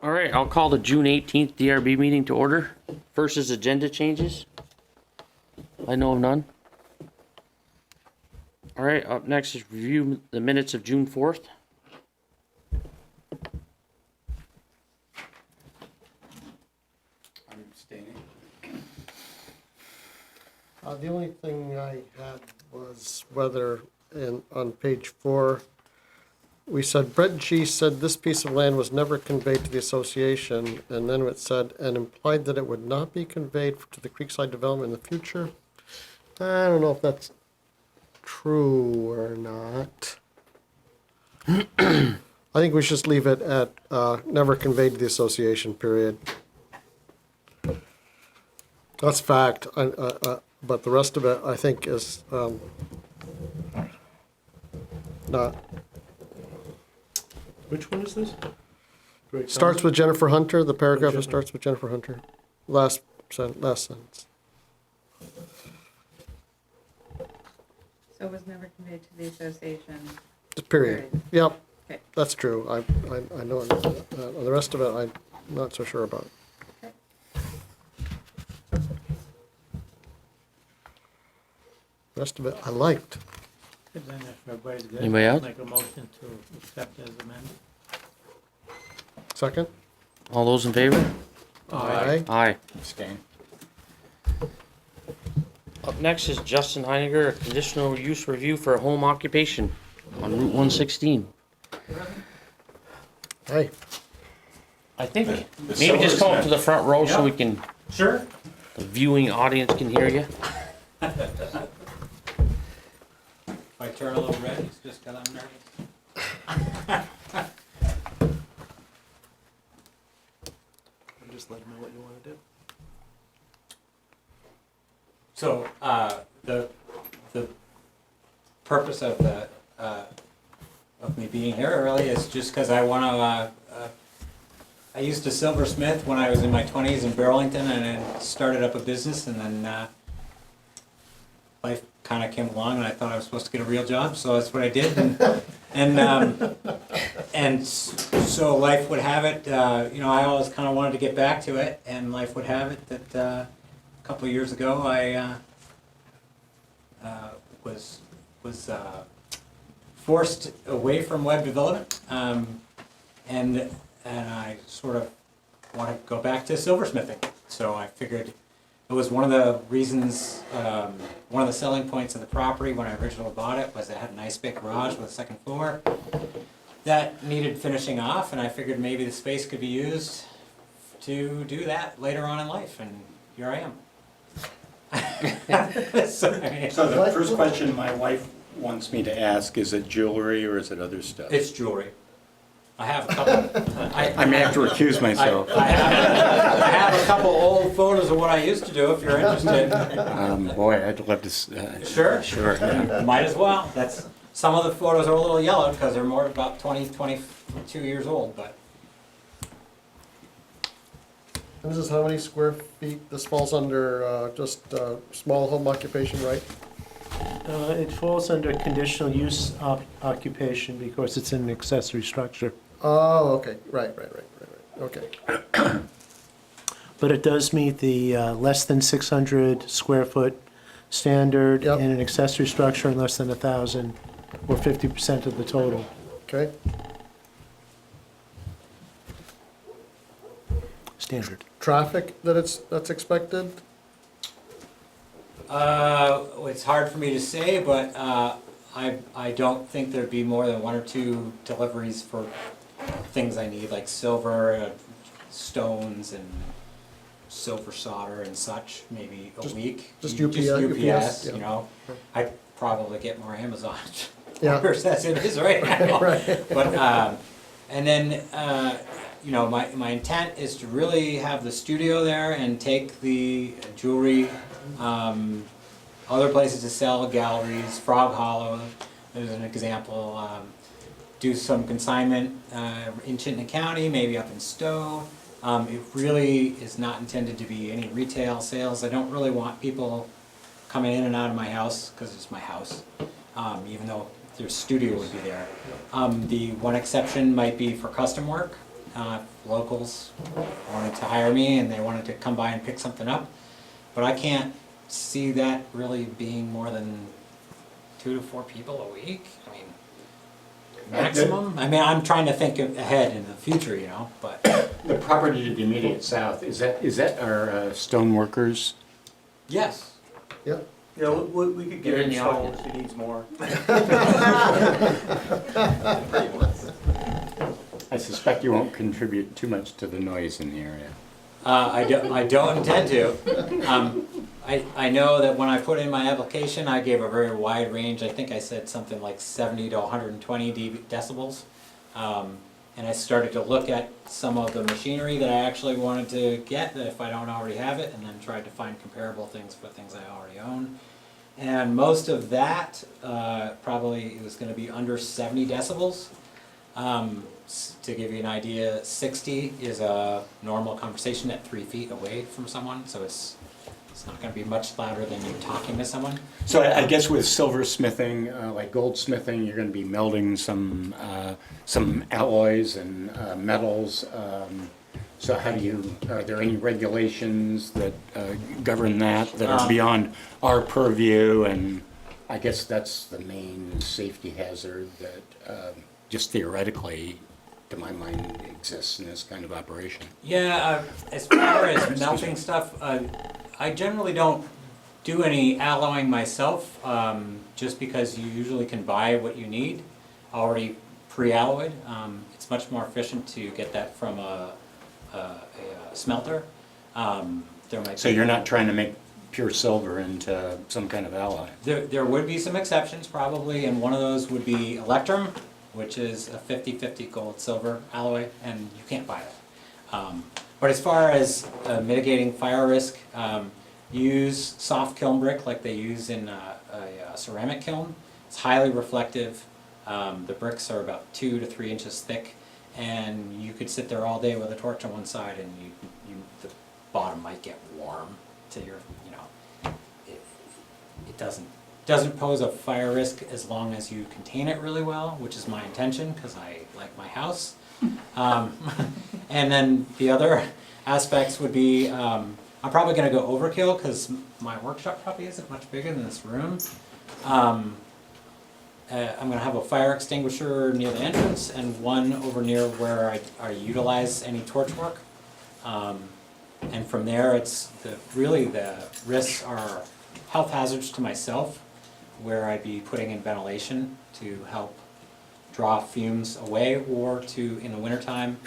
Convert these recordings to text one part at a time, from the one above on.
All right, I'll call the June 18th DRB meeting to order. First is agenda changes. I know of none. All right, up next is review the minutes of June 4th. I'm abstaining. The only thing I had was whether, on page 4, we said, Brett G. said this piece of land was never conveyed to the association, and then it said, and implied that it would not be conveyed to the Creekside development in the future. I don't know if that's true or not. I think we should just leave it at never conveyed to the association, period. That's fact, but the rest of it, I think, is not. Which one is this? Starts with Jennifer Hunter, the paragraph that starts with Jennifer Hunter. Last sentence. So it was never conveyed to the association. Just period. Yep, Okay. that's true. I know it. The rest of it, I'm not so sure about. Okay. The rest of it, I liked. Then if everybody's good, Anybody else? make a motion to accept as amended. Second? All those in favor? Aye. Aye. Abstain. Up next is Justin Heiniger, a conditional use review for a home occupation on Route 116. Aye. I think maybe just come up to the front row so we can, Sure. the viewing audience can hear you. If I turn a little red, it's just because I'm nervous. Just let them know what you want to do. So, the purpose of me being here early is just because I want to, I used a silversmith when I was in my 20s in Burlington, and then started up a business, and then life kind of came along, and I thought I was supposed to get a real job, so that's what I did, and so life would have it, I always kind of wanted to get back to it, and life would have it that a couple of years ago I was forced away from web development, and I sort of want to go back to silversmithing. So I figured it was one of the reasons, one of the selling points of the property when I originally bought it was it had a nice big garage with a second floor that needed finishing off, and I figured maybe the space could be used to do that later on in life, and here I am. So the first question my wife wants me to ask, is it jewelry or is it other stuff? It's jewelry. I have a couple. I may have to recuse myself. I have a couple old photos of what I used to do. If you're interested. Boy, I'd love to. Sure. Sure. Yeah. Might as well. That's some of the photos are a little yellow because they're more about 22 years old. But And this is how many square feet? This falls under just small home occupation, right? It falls under conditional use occupation because it's an accessory structure. Oh, okay, right, okay. But it does meet the less than 600 square foot standard Yep. in an accessory structure and less than 1,000, or 50% of the total. Okay, Standard. traffic that's expected? it's hard for me to say, but I don't think there'd be more than 1 or 2 deliveries for things I need, like silver, stones, and silver solder and such. Maybe a week. just UPS, UPS, you yeah. know. I'd probably get more Amazon Yeah. orders as it is right now. Right. But and then my intent is to really have the studio there and take the jewelry, other places to sell, galleries, Frog Hollow, there's an example. Do some consignment in Chittenden County, maybe up in Stowe. It really is not intended to be any retail sales. I don't really want people coming in and out of my house because it's my house, even though their studio would be there. The one exception might be for custom work, locals wanted to hire me and they wanted to come by and pick something up. But I can't see that really being more than 2 to 4 people a week. I mean, maximum. I mean, I'm trying to think ahead in the future, you know, but. The property to the immediate south, is that our stone workers? Yes. Yeah. Yeah, we could give You're in him the stones, audience. he needs more. I suspect you won't contribute too much to the noise in the area. I don't intend to. I know that when I put in my application, I gave a very wide range. I think I said something like 70 to 120 decibels. And I started to look at some of the machinery that I actually wanted to get, that if I don't already have it, and then tried to find comparable things for things I already own. And most of that probably was going to be under 70 decibels. To give you an idea, 60 is a normal conversation at 3 feet away from someone, so it's not going to be much louder than you talking to someone. So I guess with silversmithing, like goldsmithing, you're going to be melting some alloys and metals. So how do you, are there any regulations that govern that are beyond our purview? And I guess that's the main safety hazard that just theoretically, to my mind, exists in this kind of operation. Yeah, as far as melting stuff, I generally don't do any alloying myself, just because you usually can buy what you need already pre-alloyed. It's much more efficient to get that from a smelter. So you're not trying to make pure silver into some kind of alloy? There would be some exceptions probably, and one of those would be electrum, which is a 50-50 gold-silver alloy, and you can't buy that. But as far as mitigating fire risk, use soft kiln brick like they use in a ceramic kiln. It's highly reflective. The bricks are about 2 to 3 inches thick, and you could sit there all day with a torch on one side, and the bottom might get warm to your, you know, it doesn't pose a fire risk as long as you contain it really well, which is my intention because I like my house. And then the other aspects would be, I'm probably going to go overkill because my workshop probably isn't much bigger than this room. I'm going to have a fire extinguisher near the entrance and one over near where I utilize any torch work. And from there, really the risks are health hazards to myself, where I'd be putting in ventilation to help draw fumes away, or to, in the wintertime,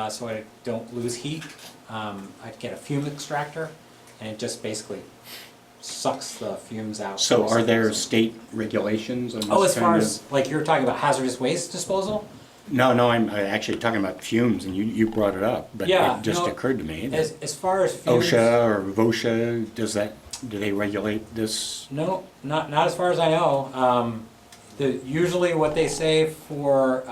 so I don't lose heat, I'd get a fume extractor, and it just basically sucks the fumes out. So are there state regulations on this Oh, as far kind as, like you're talking about hazardous waste disposal? No, I'm actually talking about fumes, and you brought it up, but Yeah, it just no, occurred to me. that As far as fumes. OSHA or VOSHA, do they regulate this? No, not as far as I know. Usually what they say for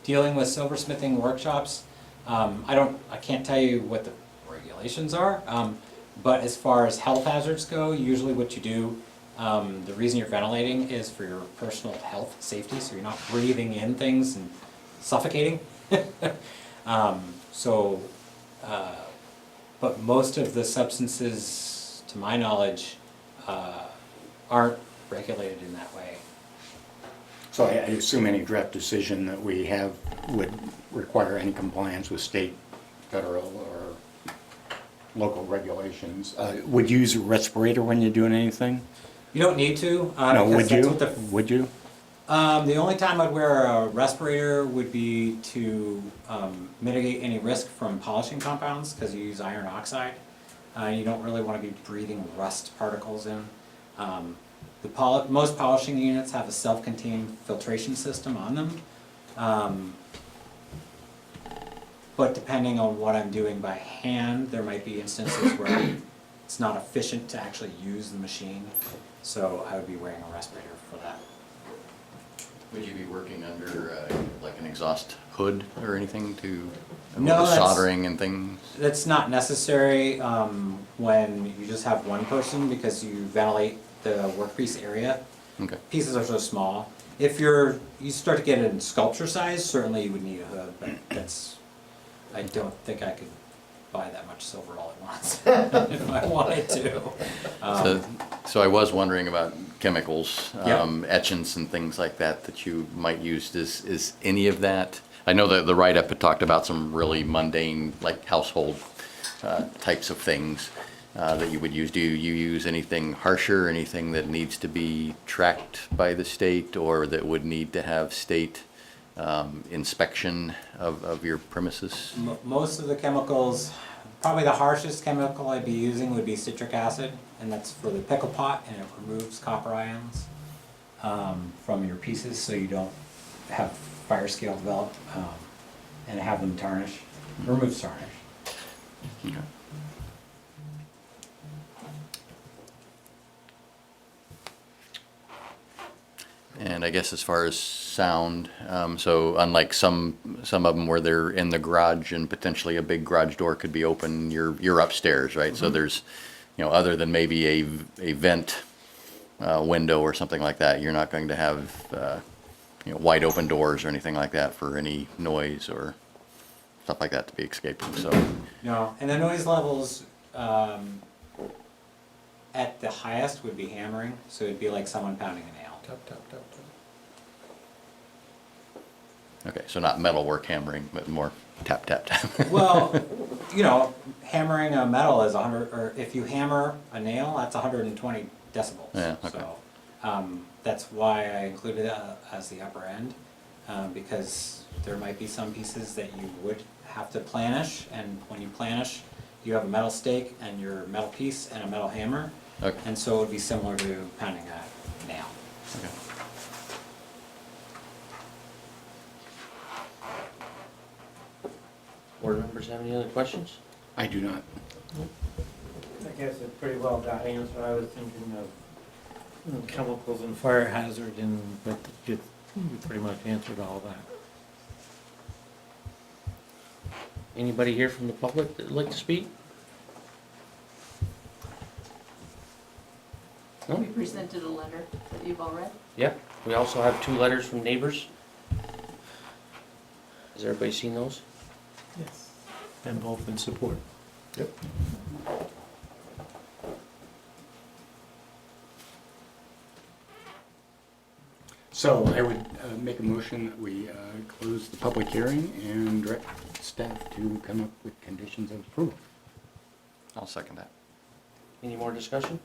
dealing with silversmithing workshops, I can't tell you what the regulations are, but as far as health hazards go, usually what you do, the reason you're ventilating is for your personal health, safety, so you're not breathing in things and suffocating. But most of the substances, to my knowledge, aren't regulated in that way. So I assume any draft decision that we have would require any compliance with state, federal, or local regulations. Would you use a respirator when you're doing anything? You don't need to. No, because would that's you? what the- Would you? The only time I'd wear a respirator would be to mitigate any risk from polishing compounds, because you use iron oxide. You don't really want to be breathing rust particles in. Most polishing units have a self-contained filtration system on them. But depending on what I'm doing by hand, there might be instances where it's not efficient to actually use the machine. So I would be wearing a respirator for that. Would you be working under like an exhaust hood or anything to No, with that's- soldering and things? That's not necessary when you just have one person, because you ventilate the workpiece area. Okay. Pieces are so small. If you start to get it in sculpture size, certainly you would need a hood, but that's I don't think I could buy that much silver all at once if I wanted to. So I was wondering about chemicals, Yeah. etchants and things like that that you might use. Is any of that? I know that the write-up had talked about some really mundane, like household types of things that you would use. Do you use anything harsher, anything that needs to be tracked by the state or that would need to have state inspection of your premises? Most of the chemicals, probably the harshest chemical I'd be using would be citric acid, and that's for the pickle pot, and it removes copper ions from your pieces so you don't have fire scale develop and have them tarnish. Removes tarnish. Okay. And I guess as far as sound, so unlike some of them where they're in the garage and potentially a big garage door could be open, you're upstairs, right? So there's, other than maybe a vent window or something like that, you're not going to have wide open doors or anything like that for any noise or stuff like that to be escaping. So No, and the noise levels at the highest would be hammering, so it'd be like someone pounding a nail. Tap, tap, tap, tap. okay, so not metalwork hammering, but more tap tap tap. Well, hammering a metal is 100, or if you hammer a nail, that's 120 decibels. Yeah, okay. So that's why I included it as the upper end, because there might be some pieces that you would have to planish, and when you planish, you have a metal stake and your metal piece and a metal hammer, Okay. and so it would be similar to pounding a nail. Okay. Board members have any other questions? I do not. I guess it pretty well got answered. I was thinking of chemicals and fire hazard, but you pretty much answered all that. Anybody here from the public that'd like to speak? We No? presented a letter that you've all read. Yeah, we also have 2 letters from neighbors. Has everybody seen those? Yes. And both in support. Yep. So I would make a motion that we close the public hearing and direct staff to come up with conditions of approval. I'll second that. Any more discussion?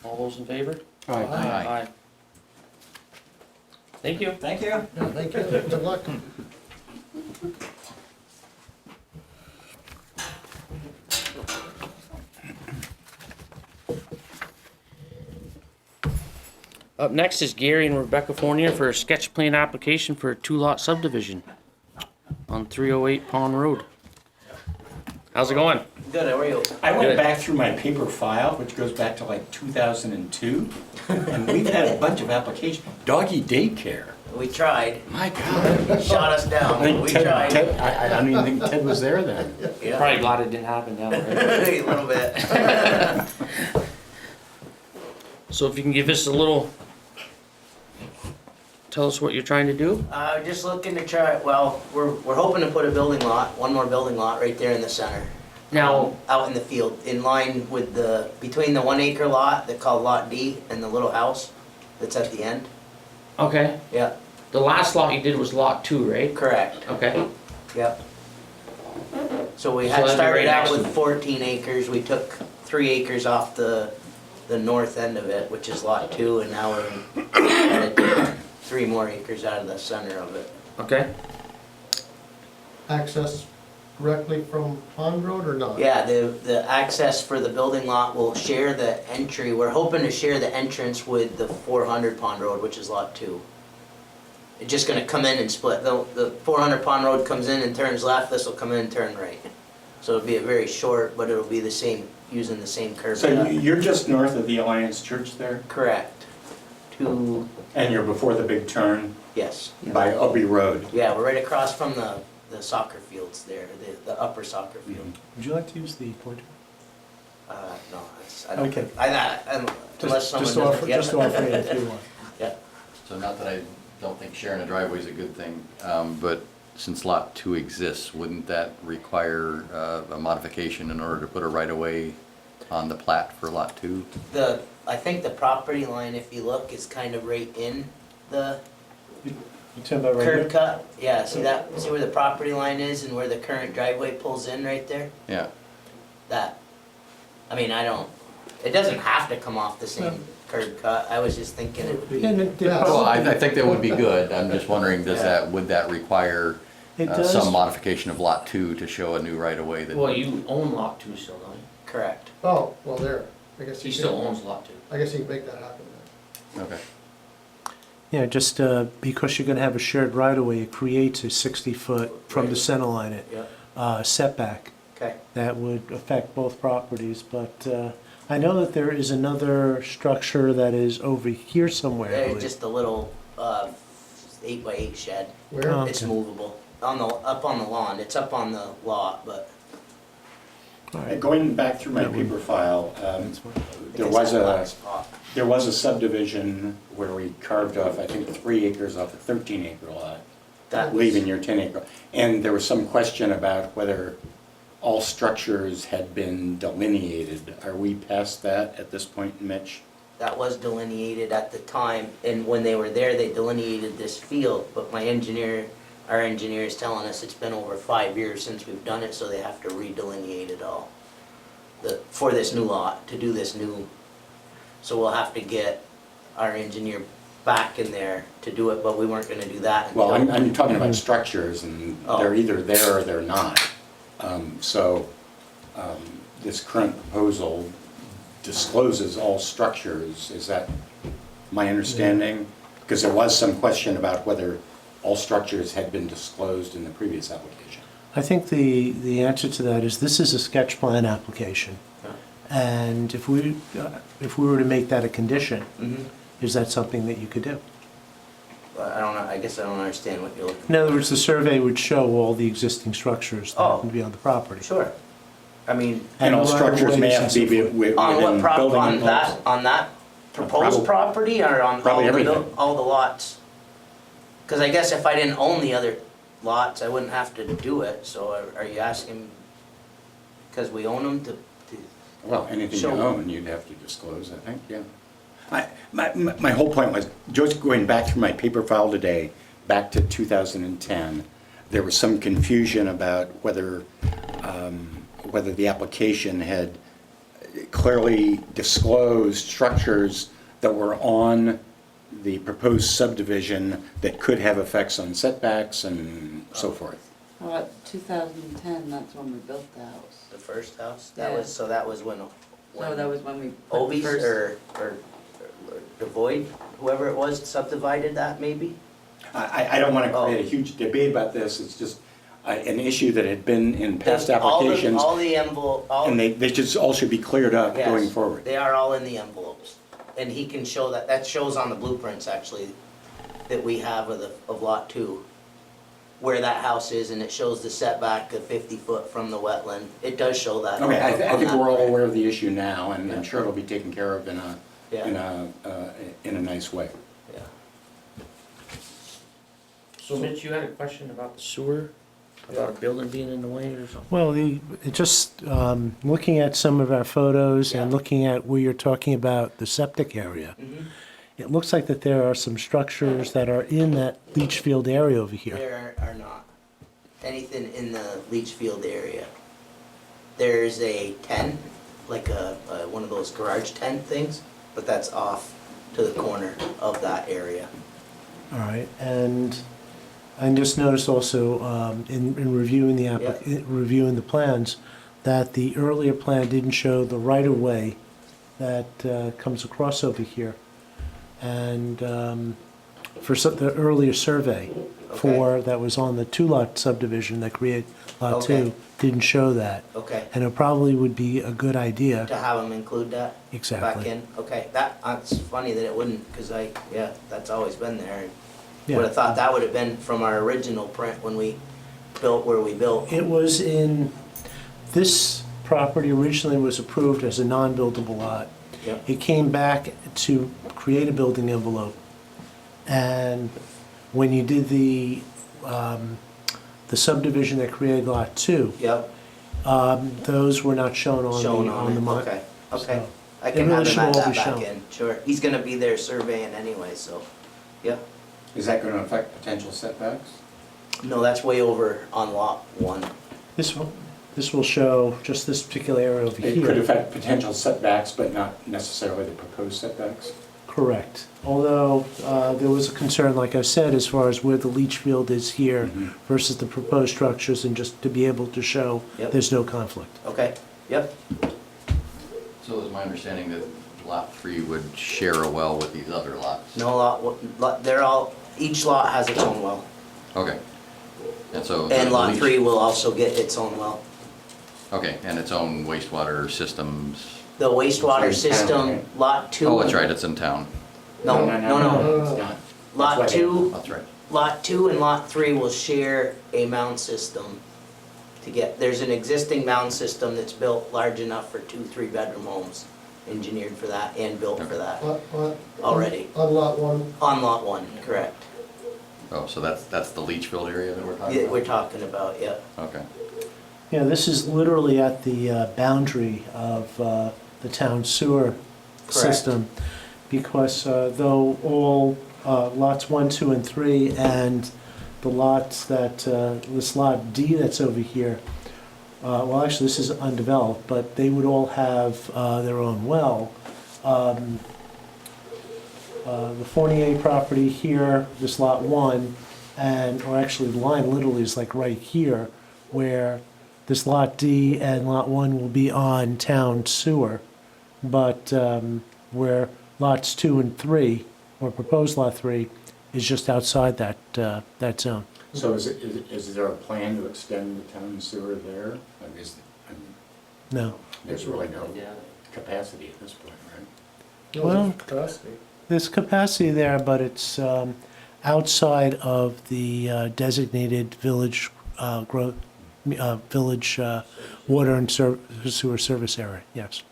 All those in favor? Aye. Aye. Thank you. Thank you. Yeah, thank you, good luck. Up next is Gary and Rebecca Fournier for a sketch plan application for a 2-lot subdivision on 308 Pond Road. How's it going? Good, how are you? I went Good. back through my paper file, which goes back to like 2002, and we've had a bunch of applications. Doggy daycare. We tried. My God. Shot us down, but we tried. I don't even think Ted was there then. Yeah. Probably glad it didn't happen now, right? A little bit. So if you can give us a little, tell us what you're trying to do? Just looking to try, well, we're hoping to put a building lot, one more building lot right there in the center. Now, Out in the field, in line with between the 1 acre lot that's called Lot D and the little house that's at the end. okay, Yeah, the last lot you did was lot 2, right? correct, Okay, yep. So we So had that'd be started right out next with to- 14 acres, we took 3 acres off the north end of it, which is Lot 2, and now we're gonna take 3 more acres out of the center of it. okay. Access directly from Pond Road or not? Yeah, the access for the building lot will share the entry, we're hoping to share the entrance with the 400 Pond Road, which is Lot 2. It's just gonna come in and split, the 400 Pond Road comes in and turns left, this will come in and turn right. So it'll be a very short, but it'll be the same, using the same curve. So you're just north of the Alliance Church there, Correct. and you're before the big turn Yes. by Obie Road. Yeah, we're right across from the soccer fields there, the upper soccer field. Would you like to use the pointer? No, I don't, Okay. unless someone Just does offer, it, yeah. just offer it if you want. Yeah, So not that I don't think sharing a driveway is a good thing, but since lot 2 exists, wouldn't that require a modification in order to put a right-of-way on the plat for lot 2? I think the property line, if you look, is kind of right in the You talking about right curb here? cut. Yeah, see where the property line is and where the current driveway pulls in right there? Yeah. That, I mean, it doesn't have to come off the same curb cut. I was just thinking it would be. Well, I think that would be good. I'm just wondering, would that require It does. some modification of lot 2 to show a new right-of-way that? Well, you own lot 2 still, don't you? Correct. Oh, well, there, I guess He you still can, owns lot 2. I guess you can make that happen then. Okay. Yeah, just because you're gonna have a shared right-of-way, it creates a 60-foot from the Right. center line setback. Okay. That would affect both properties, but I know that there is another structure that is over here somewhere, I believe. Just a little 8x8 shed. Where? Oh. It's Okay. movable. Up on the lawn. It's up on the lot, but All right. Going back through my paper file, there was a subdivision where we carved off, I think, 3 acres off a 13-acre lot, that was, leaving your 10-acre. And there was some question about whether all structures had been delineated. Are we past that at this point, Mitch? that was delineated at the time, and when they were there, they delineated this field, but our engineer is telling us it's been over 5 years since we've done it, so they have to redelineate it all. For this new lot, to do this new, so we'll have to get our engineer back in there to do it, but we weren't gonna do that until. Well, I'm talking about structures, and they're either there or they're not. This current proposal discloses all structures, is that my understanding? Because there was some question about whether all structures had been disclosed in the previous application. I think the answer to that is this is a sketch plan application. And if we were to make that a condition, Mhm. is that something that you could do? But I don't know, I guess I don't understand what you're looking In other words, the survey would show all the existing structures that Oh. would be on the property. Sure. I mean, And all the structures may have to be right-of-ways and so within on what building envelopes. on that proposed property or on Probably everything. all the lots? Cause I guess if I didn't own the other lots, I wouldn't have to do it, so are you asking, cause we own them to, Well, anything you So- own, you'd have to disclose, I think, yeah. My whole point was, just going back through my paper file today, back to 2010, there was some confusion about whether the application had clearly disclosed structures that were on the proposed subdivision that could have effects on setbacks and so forth. Well, 2010, that's when we built the house. the first house? Yeah. That was when So that was when we put the Obies first. or Devoid, whoever it was, subdivided that maybe? I don't want to create a huge debate about this, it's just an issue that had been in past applications, All the envelope, and they just all should be cleared up yes, going forward. they are all in the envelopes. And he can show that shows on the blueprints actually, that we have of lot 2, where that house is, and it shows the setback of 50 foot from the wetland. It does show that. Okay, I on think that we're all plan. aware of the issue now, and I'm Yeah. sure it'll be taken care of in Yeah. a nice way. Yeah. So Mitch, you had a question about the sewer? About a building being in the way or something? Well, looking at some of our photos and Yeah. looking at where you're talking about the septic area, Mhm. it looks like that there are some structures that are in that leach field area over here. There are not anything in the leach field area. There's a tent, like one of those garage tent things, but that's off to the corner of that area. All right, and I just noticed also in reviewing reviewing the plans, that the earlier plan didn't show the right-of-way that comes across over here. And for the earlier survey that was on the 2-lot subdivision that created Lot 2, Okay. didn't show that. Okay, And it probably would be a good idea. to have them include that back Exactly. in? Okay, that's funny that it wouldn't, because that's always been there. Yeah. Would have thought that would have been from our original print when we built where we built. It was this property originally was approved as a non-buildable lot. Yep. It came back to create a building envelope. And when you did the the subdivision that created Lot 2, Yep, those were not shown on shown the, on the it, mon- okay, okay. so I they can really have him should add all that be back shown. in, sure. He's gonna be there surveying anyway, so, yeah. Is that gonna affect potential setbacks? No, that's way over on lot 1. This will show just this particular area over It could here. affect potential setbacks, but not necessarily the proposed setbacks? Correct. Although there was a concern, like I said, as far as where the leach field is here Mhm. versus the proposed structures, and just to be able to show Yep. there's no conflict. Okay, yep, So is my understanding that lot 3 would share a well with these other lots? no they're all, each lot has its own well. Okay. And so. And the lot leach- 3 will also get its own well. Okay, and its own wastewater systems? The wastewater It's in town, system, right? lot 2. Oh, that's right, it's in town. No, no, no. It's not. Lot That's why they- 2, That's right. lot 2 and lot 3 will share a mound system to get, there's an existing mound system that's built large enough for 2 3-bedroom homes, engineered for that and built for that already. On lot 1, On lot 1, correct. Oh, so that's the leach field area that we're talking Yeah, about? we're talking about, yeah. Okay. Yeah, this is literally at the boundary of the town sewer system. Because though all lots 1, 2, and 3, and the lots that, this lot D that's over here, well, actually, this is undeveloped, but they would all have their own well. The Fournier property here, this lot 1, or actually the line literally is like right here, where this lot D and lot 1 will be on town sewer, but where lots 2 and 3, or proposed lot 3, is just outside that zone. So is there a plan to extend the town sewer there? No. There's really no capacity at this point, right? Well- capacity. There's capacity there, but it's outside of the designated village village water and sewer service area, yes.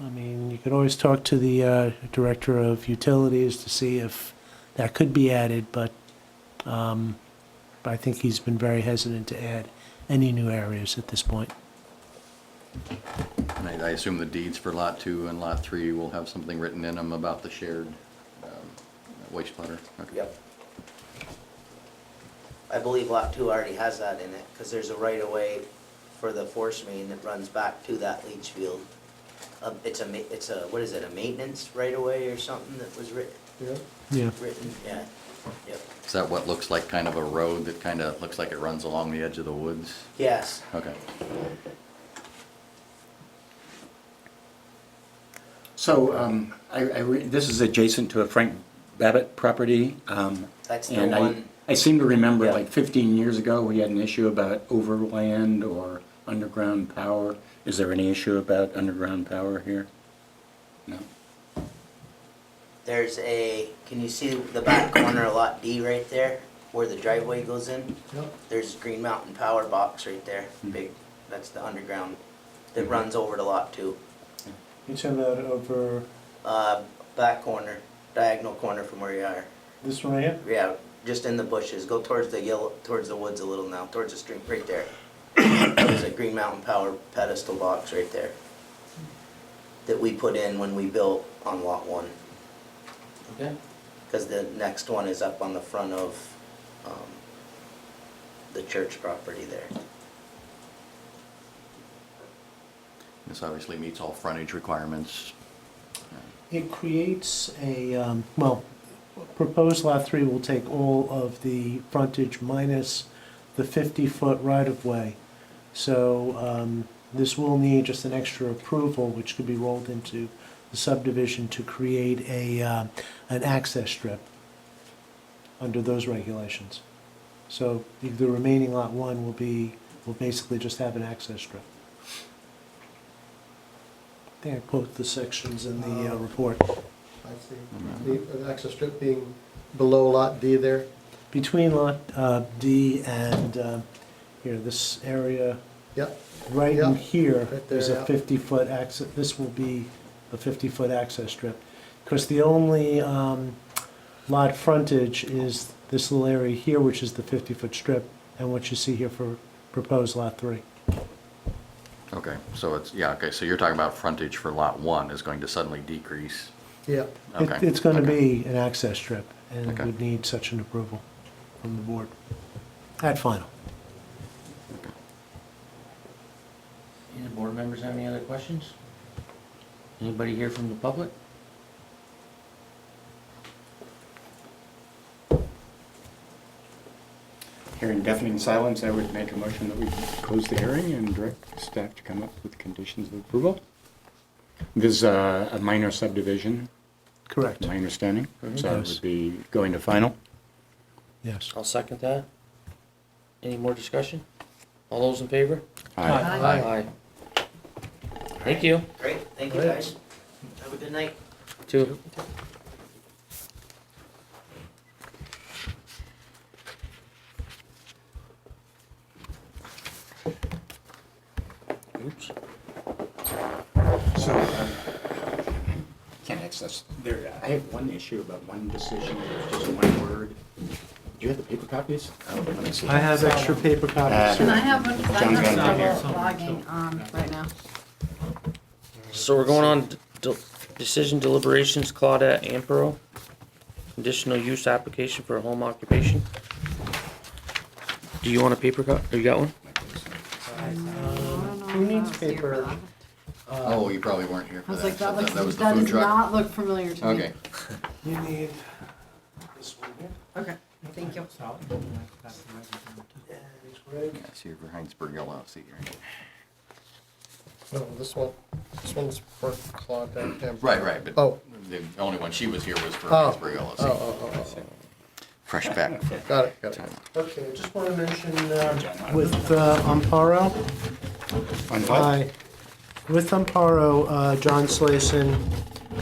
I mean, you could always talk to the Director of Utilities to see if that could be added, but I think he's been very hesitant to add any new areas at this point. And I assume the deeds for lot 2 and lot 3 will have something written in them about the shared wastewater? Okay. Yep. I believe lot 2 already has that in it, because there's a right-of-way for the force main that runs back to that leach field. It's a, what is it, a maintenance right-of-way or something that was written, Yeah. Yeah. yeah, yep. Is that what looks like kind of a road that kind of looks like it runs along the edge of the woods? Yes, Okay. So, this is adjacent to a Frank Babbitt property. that's the And one, I seem to remember Yeah. like 15 years ago, we had an issue about overland or underground power. Is there any issue about underground power here? No? there's a, can you see the back corner of lot D right there, where the driveway goes in? Yep. There's Green Mountain Power Box right there, big, that's the underground, that runs over to lot 2. You turn that over Back corner, diagonal corner from where you are. this one right here? Yeah, just in the bushes. Go towards the yellow, towards the woods a little now, towards the stream, right there. There's a Green Mountain Power pedestal box right there that we put in when we built on lot 1. Okay. Because the next one is up on the front of the church property there. This obviously meets all frontage requirements. It creates a, well, proposed lot 3 will take all of the frontage minus the 50-foot right-of-way. So this will need just an extra approval, which could be rolled into the subdivision to create an access strip under those regulations. So the remaining lot 1 will basically just have an access strip. I think I quote the sections in the report. I see. The access strip being below lot D there. Between lot D and, here, this area, Yep. right Yeah, in here, right there's there, a yeah. 50-foot access, this will be a 50-foot access strip. Because the only lot frontage is this little area here, which is the 50-foot strip, and what you see here for proposed Lot 3. Okay, so it's, yeah, okay, so you're talking about frontage for lot 1 is going to suddenly decrease. Yeah. Okay. It's going to okay. be an access strip, and Okay. would need such an approval from the board at final. Any board members have any other questions? Anybody here from the public? Hearing deafening silence, I would make a motion that we close the hearing and direct staff to come up with conditions of approval. This is a minor subdivision, Correct. my understanding, so it Yes. would be going to final. Yes. I'll second that. Any more discussion? All those in favor? Aye. Aye. Thank you. Great, thank you guys. Have a good night. Two. Oops. So, can't access, there, I have one issue about one decision, just one word. Do you have the paper copies? Oh, let me see. I have extra paper copies. Can I have one, because I'm John's having got it. trouble logging on right now. So we're going on decision deliberations, Claudette Ampero. Conditional use application for a home occupation. Do you want a paper copy? You got one? Who needs paper? Oh, you probably weren't here for I was that. like, that So looks, was the that food does truck? not look familiar to me. Okay, You need this one here. Okay, thank you. And it's Greg. yeah, see for Hinesburg LLC, right? No, this one's for Claude. Right, but Oh. the only one she was here was for Oh. Hinesburg LLC. Oh. Fresh back. Got it. Okay, I just want to mention with Amparo, On what? with Amparo, John Slayson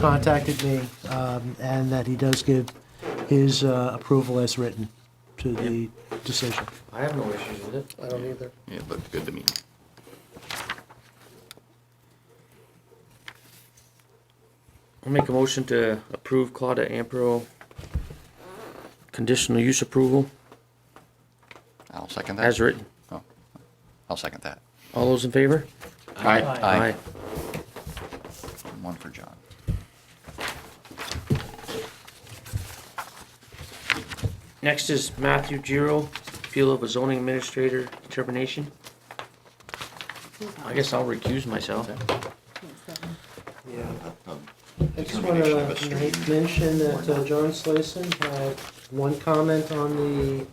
contacted me, and that he does give his approval as written to the decision. I have no issues with it. I don't either. Yeah, it looked good to me. I'll make a motion to approve Claudette Ampero conditional use approval I'll second that. as written. Oh, I'll second that. All those in favor? Aye. Aye. One for John. Next is Matthew Giro, appeal of a zoning administrator determination. I guess I'll recuse myself. I just want to mention that John Slayson had one comment on the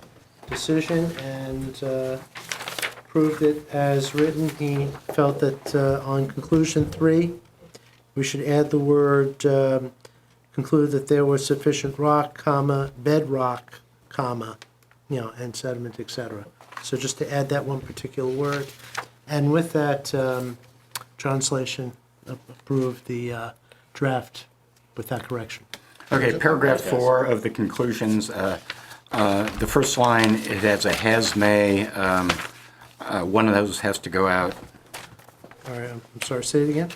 decision and approved it as written. He felt that on conclusion 3, we should add the word, conclude that there was sufficient rock, comma, bedrock, comma, and sediment, etc. So just to add that one particular word. And with that, John Slayson approved the draft with that correction. Okay, paragraph 4 of the conclusions, the first line, it has a has may, one of those has to go out. All right, I'm sorry, say it again?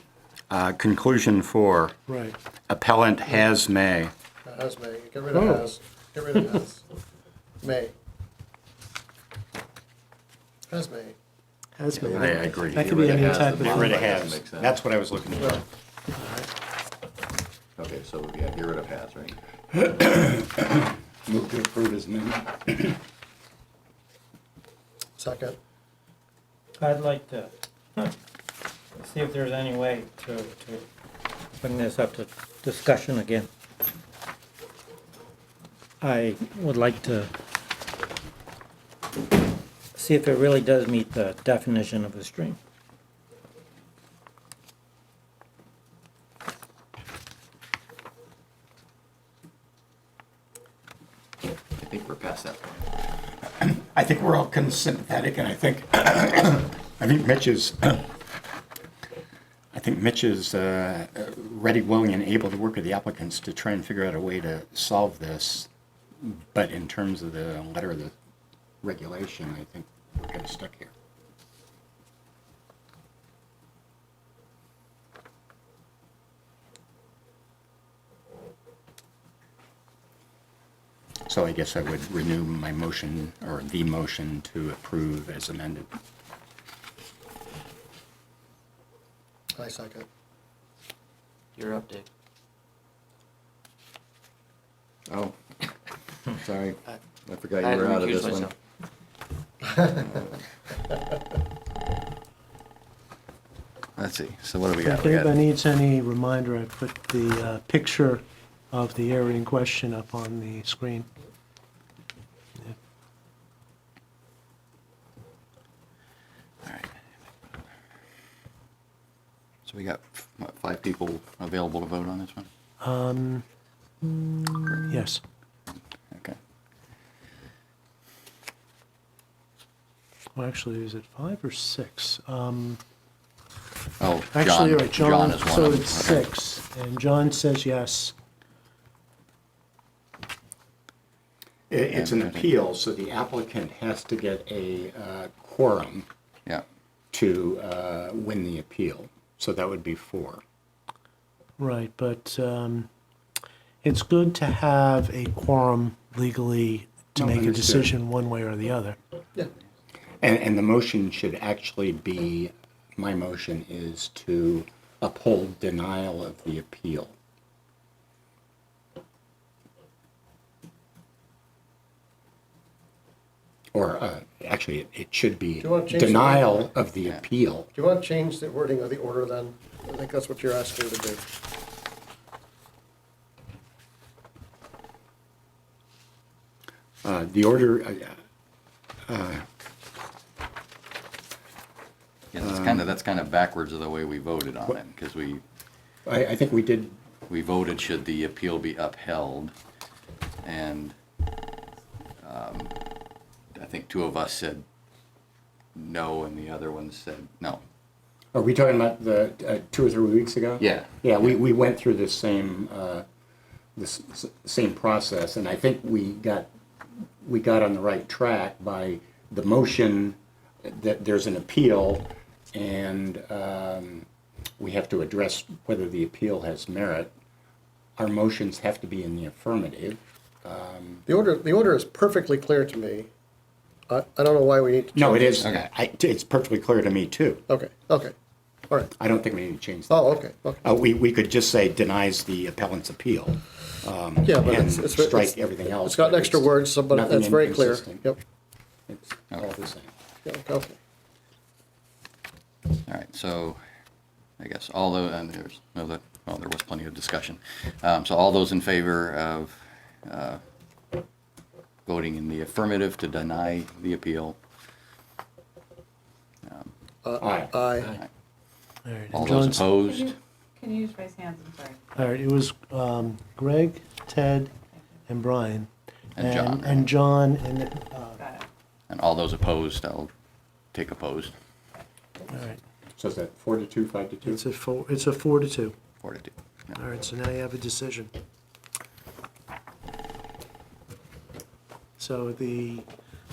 Conclusion 4, Right. appellant has may. Has may. Get rid of Oh. has. Get rid of has. May. Has may. Has been. I agree. That could be any type Get rid of. of has. Makes sense. That's what I was looking for. Okay, so yeah, get rid of has, right? Move to approve as amended. Second. I'd like to see if there's any way to bring this up to discussion again. I would like to see if it really does meet the definition of a stream. I think we're past that point. I think we're all kind of sympathetic, and I think, I think Mitch is ready, willing, and able to work with the applicants to try and figure out a way to solve this. But in terms of the letter of the regulation, I think we're kind of stuck here. So I guess I would renew my motion, or the motion to approve as amended. I second. You're up, Dick. Oh, sorry. I forgot I had you to were out of recuse this one. myself. Let's see, so what do we If got? We anybody got, needs any reminder, I put the picture of the area in question up on the screen. all right. So we got, what, 5 people available to vote on this one? Yes. Okay. Well, actually, is it 5 or 6? Oh, Actually, you're right, John is one so of them. it's Okay. 6, and John says yes. It's an appeal, so the applicant has to get a quorum Yeah, to win the appeal. So that would be 4. Right, but it's good to have a quorum legally to No, make a understood. decision one way or the other. Yeah. And the motion should actually be, my motion is to uphold denial of the appeal. Or, actually, it should be Do you want to change the denial of the appeal. Do you want to change the wording of the order then? I think that's what you're asking to do. The order, yeah, that's kind of backwards of the way we voted on it, because I think we did, we voted should the appeal be upheld, and I think 2 of us said no, and the other one said no. are we talking about the 2 or 3 weeks ago? Yeah. Yeah, we went through this same process, and I think we got on the right track by the motion that there's an appeal, and we have to address whether the appeal has merit. Our motions have to be in the affirmative. The order is perfectly clear to me. I don't know why we need to change. No, it is. Okay. It's perfectly clear to me too. Okay, all right. I don't think we need to change that. Oh, okay. We could just say denies the appellant's appeal. Yeah, but and it's strike everything else. It's got but extra words, so, but nothing that's very clear. inconsistent. Yep. It's all the same. Yeah, okay. All right, so I guess all those, and there was plenty of discussion. So all those in favor of voting in the affirmative to deny the appeal? Aye. Aye. All right, and All those John's- opposed? Can you just raise hands, I'm sorry. All right, it was Greg, Ted, and Brian. And John. And John, and, Got it. And all those opposed, I'll take opposed. all right, So is that 4 to 2, 5 to 2? it's a 4 to 2. 4 to 2. Yeah. All right, so now you have a decision. So the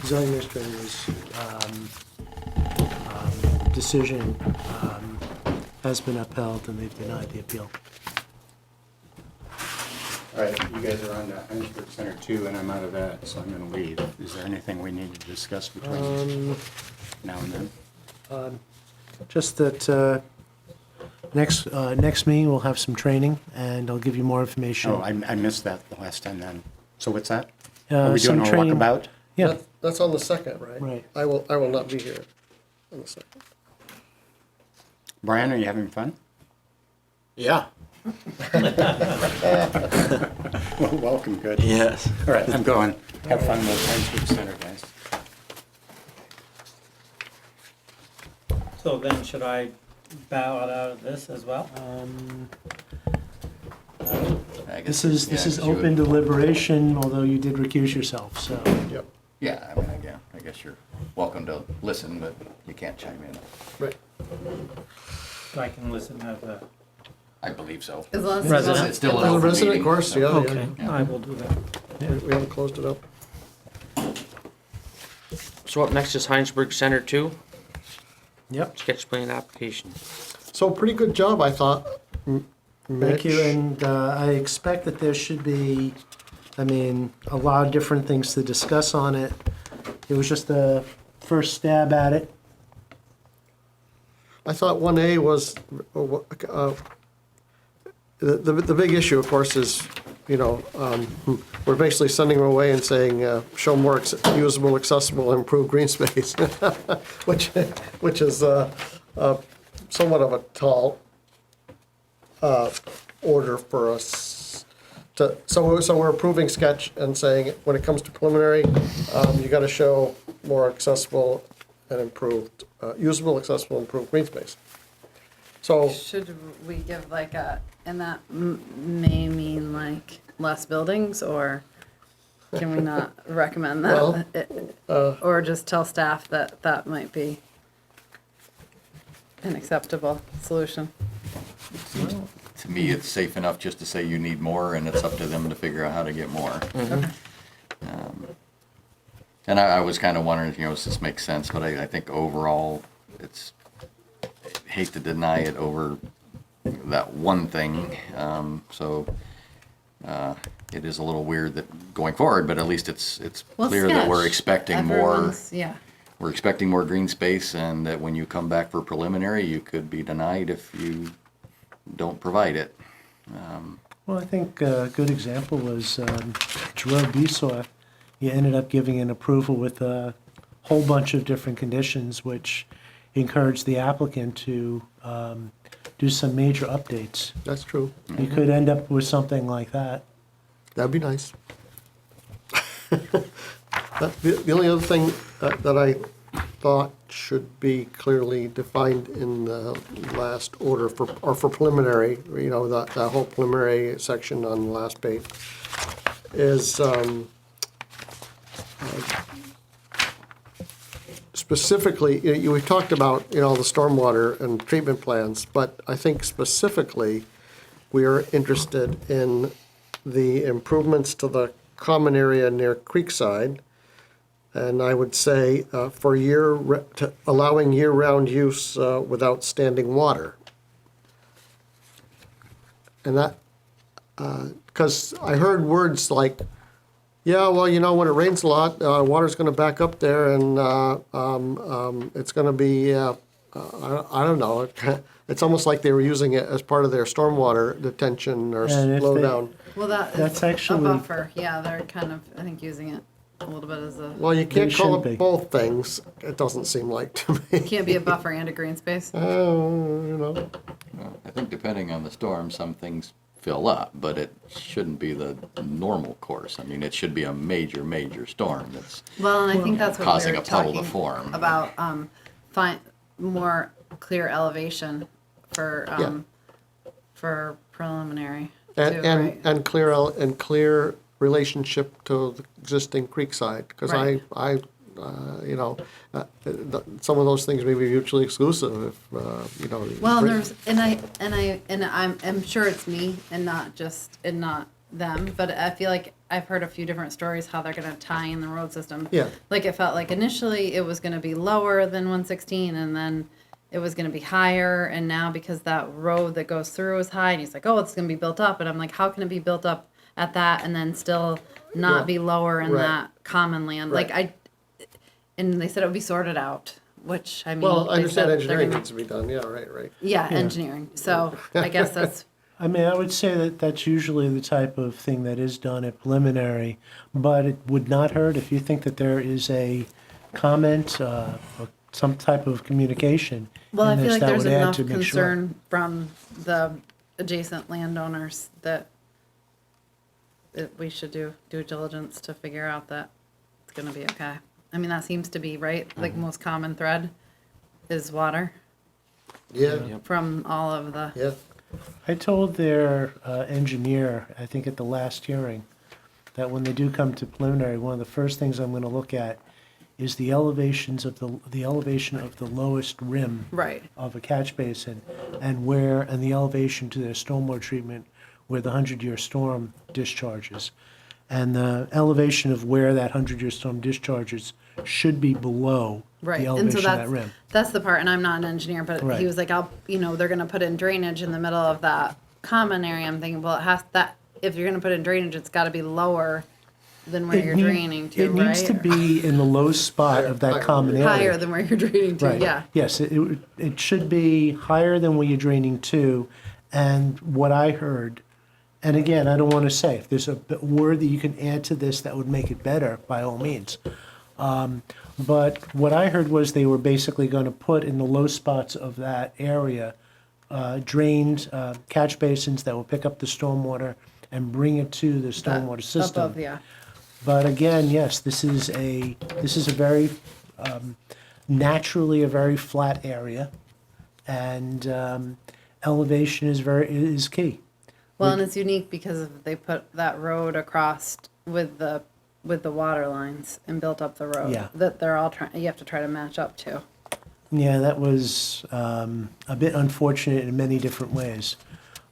zoning administrator's decision has been upheld, and they've denied the appeal. All right, you guys are on to Hinesburg Center 2, and I'm out of that, so I'm going to leave. Is there anything we need to discuss between now and then? Just that next meeting, we'll have some training, and I'll give you more information. Oh, I missed that the last time then. So what's that? Are we Some doing a training- walkabout? Yeah, That's on the second, right? Right. I will not be here on the second. Brian, are you having fun? Yeah. Well, welcome, good. Yes. All right, I'm going. Have fun with Hinesburg Center, guys. So then should I bow out of this as well? I guess, this yeah, is 'cause you open would- deliberation, although you did recuse yourself, so. Yep, Yeah, I guess you're welcome to listen, but you can't chime in. right. I can listen as a I believe so. As long as Resident. It's still an As a open resident, meeting. of course, yeah. Okay, I will do that. We haven't closed it up. So up next is Hinesburg Center 2, Yep. sketch plan application. So pretty good job, I thought. Thank you, and I expect that there should be I mean, a lot of different things to discuss on it. It was just a first stab at it. I thought 1A was, the big issue, of course, is, we're basically sending them away and saying, show more usable, accessible, improved green space, which is somewhat of a tall order for us to, so we're approving sketch and saying, when it comes to preliminary, you gotta show more accessible and improved, usable, accessible, improved green space. So, Should we give like and that may mean like less buildings, or can we not recommend that? Or just tell staff that that might be an acceptable solution? To me, it's safe enough just to say you need more, and it's up to them to figure out how to get more. And I was kind of wondering, does this make sense? But I think overall, it's, hate to deny it over that one thing. It is a little weird that going forward, but at least it's Well, clear that we're sketch. expecting more. Everyone's- Yeah. We're expecting more green space, and that when you come back for preliminary, you could be denied if you don't provide it. Well, I think a good example was Jerome Besaw. You ended up giving an approval with a whole bunch of different conditions, which encouraged the applicant to do some major updates. that's true. You could end up with something like that. That'd be nice. The only other thing that I thought should be clearly defined in the last order for preliminary, that whole preliminary section on the last page, is specifically, we've talked about, the stormwater and treatment plans, but I think specifically, we are interested in the improvements to the common area near Creekside. And I would say allowing year-round use without standing water. And that, because I heard words like, yeah, well, when it rains a lot, water's gonna back up there and it's gonna be, I don't know, it's almost like they were using it as part of their stormwater detention or And if slow they- down. Well, That's a actually- buffer. Yeah, they're kind of, I think, using it a little bit as a, Well, you can't They call should be. it both things, it doesn't seem like to me. can't be a buffer and a green space. Oh, I think depending on the storm, some things fill up, but it shouldn't be the normal course. I mean, it should be a major, major storm that's Well, and I think that's what we causing were a puddle to talking form. about, find more clear elevation for preliminary too, right? And clear relationship to the existing Creekside, because Right. some of those things may be mutually exclusive, if, Well, there's, I'm sure it's me and not them, but I feel like I've heard a few different stories how they're gonna tie in the road system. Yeah. Like it felt like initially it was gonna be lower than 116 and then it was gonna be higher, and now because that road that goes through is high, and he's like, oh, it's gonna be built up, and I'm like, how can it be built up at that and then still not Yeah. be lower in Right. that common land? Right. And they said it would be sorted out, which, I mean. well, I they understand said they're engineering gonna- needs to be done, yeah, right. Yeah, engineering. So I guess that's, I mean, I would say that that's usually the type of thing that is done at preliminary, but it would not hurt if you think that there is a comment, or some type of communication well, I in feel this like that there's would add enough to make sure. concern from the adjacent landowners that we should do due diligence to figure out that it's gonna be okay. I mean, that seems to be, right? Like most common thread is water Yeah, from all of the, yeah, I told their engineer, I think at the last hearing, that when they do come to preliminary, one of the first things I'm gonna look at is the elevations of the elevation of the lowest rim right. of a catch basin, and the elevation to their stormwater treatment where the 100-year storm discharges. And the elevation of where that 100-year storm discharges should be below Right, the and so elevation of that rim. that's the part, and I'm not an engineer, but Right. he was like, they're gonna put in drainage in the middle of that common area. I'm thinking, well, if you're gonna put in drainage, it's gotta be lower than where you're draining to, It right? needs to be in the low spot of that common area. Higher than where you're draining to, Right. yeah. Yes, it should be higher than where you're draining to. And what I heard, and again, I don't want to say, if there's a word that you can add to this that would make it better, by all means. But what I heard was they were basically going to put in the low spots of that area drained catch basins that will pick up the stormwater and bring it to the stormwater system. Above, yeah. But again, yes, this is a very naturally a very flat area, and elevation is key. Well, and it's unique because they put that road across with the water lines and built up the road. Yeah. That they're all trying, you have to try to match up to. Yeah, that was a bit unfortunate in many different ways.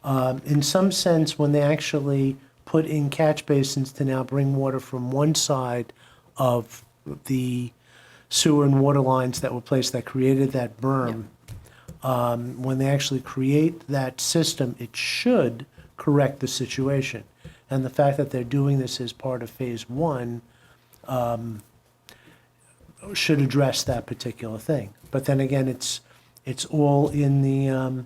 In some sense, when they actually put in catch basins to now bring water from one side of the sewer and water lines that were placed that created that berm, when they actually create that system, it should correct the situation. And the fact that they're doing this as part of phase one should address that particular thing. But then again, it's all in the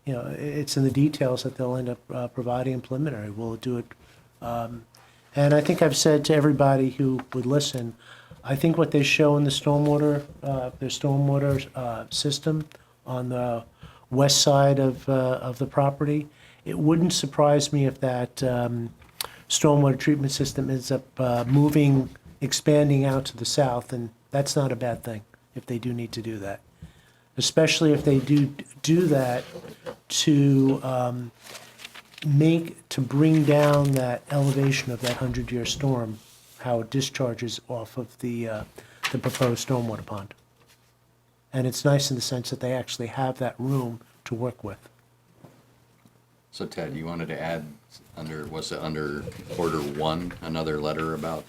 it's in the details that they'll end up providing in preliminary. We'll do it. And I think I've said to everybody who would listen, I think what they show in the stormwater, their stormwater system on the west side of the property, it wouldn't surprise me if that stormwater treatment system ends up expanding out to the south, and that's not a bad thing if they do need to do that. Especially if they do that to bring down that elevation of that 100-year storm, how it discharges off of the proposed stormwater pond. And it's nice in the sense that they actually have that room to work with. So Ted, you wanted to add was it under order one, another letter about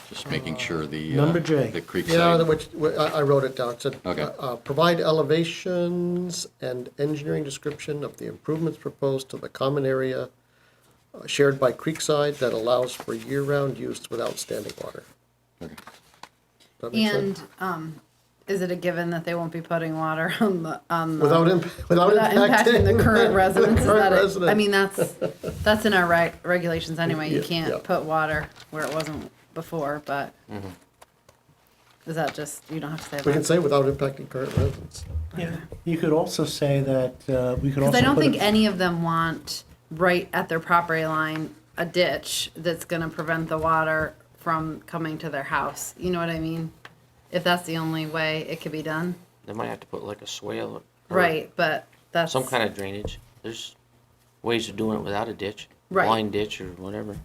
just making sure the Number J. the creek Yeah, side? which, I wrote it down. It said, Okay. Provide elevations and engineering description of the improvements proposed to the common area shared by Creekside that allows for year-round use without standing water. Okay. Does that make sense? And, is it a given that they won't be putting water on the, Without without impacting the current residents? Is current that it? I residents. mean, that's in our regulations anyway. You Yeah, can't yeah. put water where it wasn't before, but is that just, you don't have to say We can that? say without impacting current residents. Yeah. You could also say that we could also Because I don't put think it- any of them want right at their property line a ditch that's gonna prevent the water from coming to their house. You know what I mean? If that's the only way it could be done. They might have to put like a swale or Right, but that's. some kind of drainage. There's ways of doing it without a ditch, Right. blind ditch or whatever.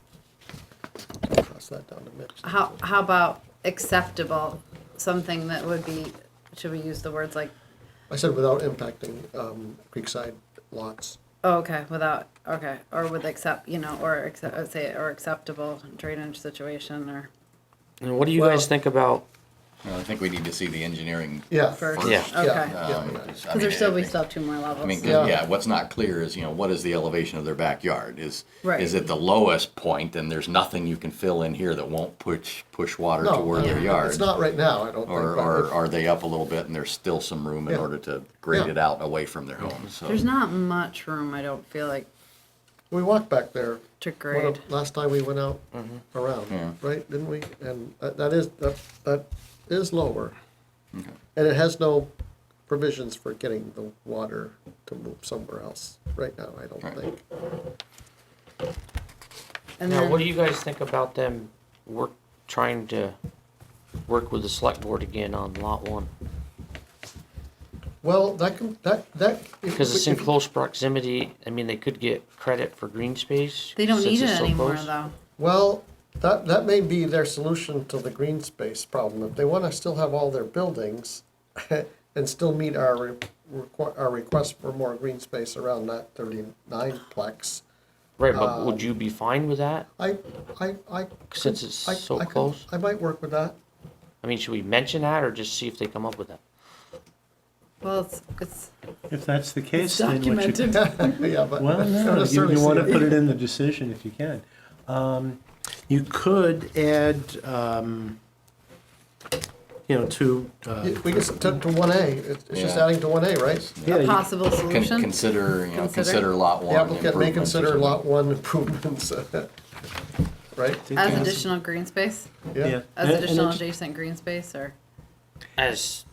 Pass that down to Mitch. How about acceptable? Something that would be, should we use the words like, I said without impacting Creekside lots. oh, okay, or with accept, or acceptable drainage situation or And what do you Well- guys think about? Well, I think we need to see the engineering. Yeah. first? Yeah. Okay. Yeah. Because we still have 2 more levels. I mean, 'cause, Yeah. yeah, what's not clear is, what is the elevation of their backyard? Is Right. it the lowest point and there's nothing you can fill in here that won't push water No, toward their yard? it's not right now, I don't think. Or but are they up a little bit and there's still some room in Yeah. order to grade Yeah. it out away from their homes? So There's not much room, I don't feel like, We walked back there to grade. last time we went out around, Yeah. right, didn't we? And that is lower. Okay. And it has no provisions for getting the water to move somewhere else right now, I don't Right. think. And Now, then, what do you guys think about them trying to work with the select board again on lot 1? Well, that. Because it's in close proximity. I mean, they could get credit for green space. they don't since need it it's so anymore close. though. Well, that may be their solution to the green space problem. If they want to still have all their buildings and still meet our request for more green space around that 39 plex, Right, but would you be fine with that? I. Since it's so I could- close? I might work with that. I mean, should we mention that or just see if they come up with that? Well, it's If that's the case, then what you... documented. Yeah, but. Well, I don't no, necessarily you want see to put it in the decision if you can. You could add, to, We get to 1A, it's just Yeah. adding to 1A, right? yeah, A you- possible solution. Consider, Consider. consider lot The one applicant may improvements or consider something. lot 1 improvements, right? As additional green space, yeah. Yeah. as And- additional and adjacent green space, or As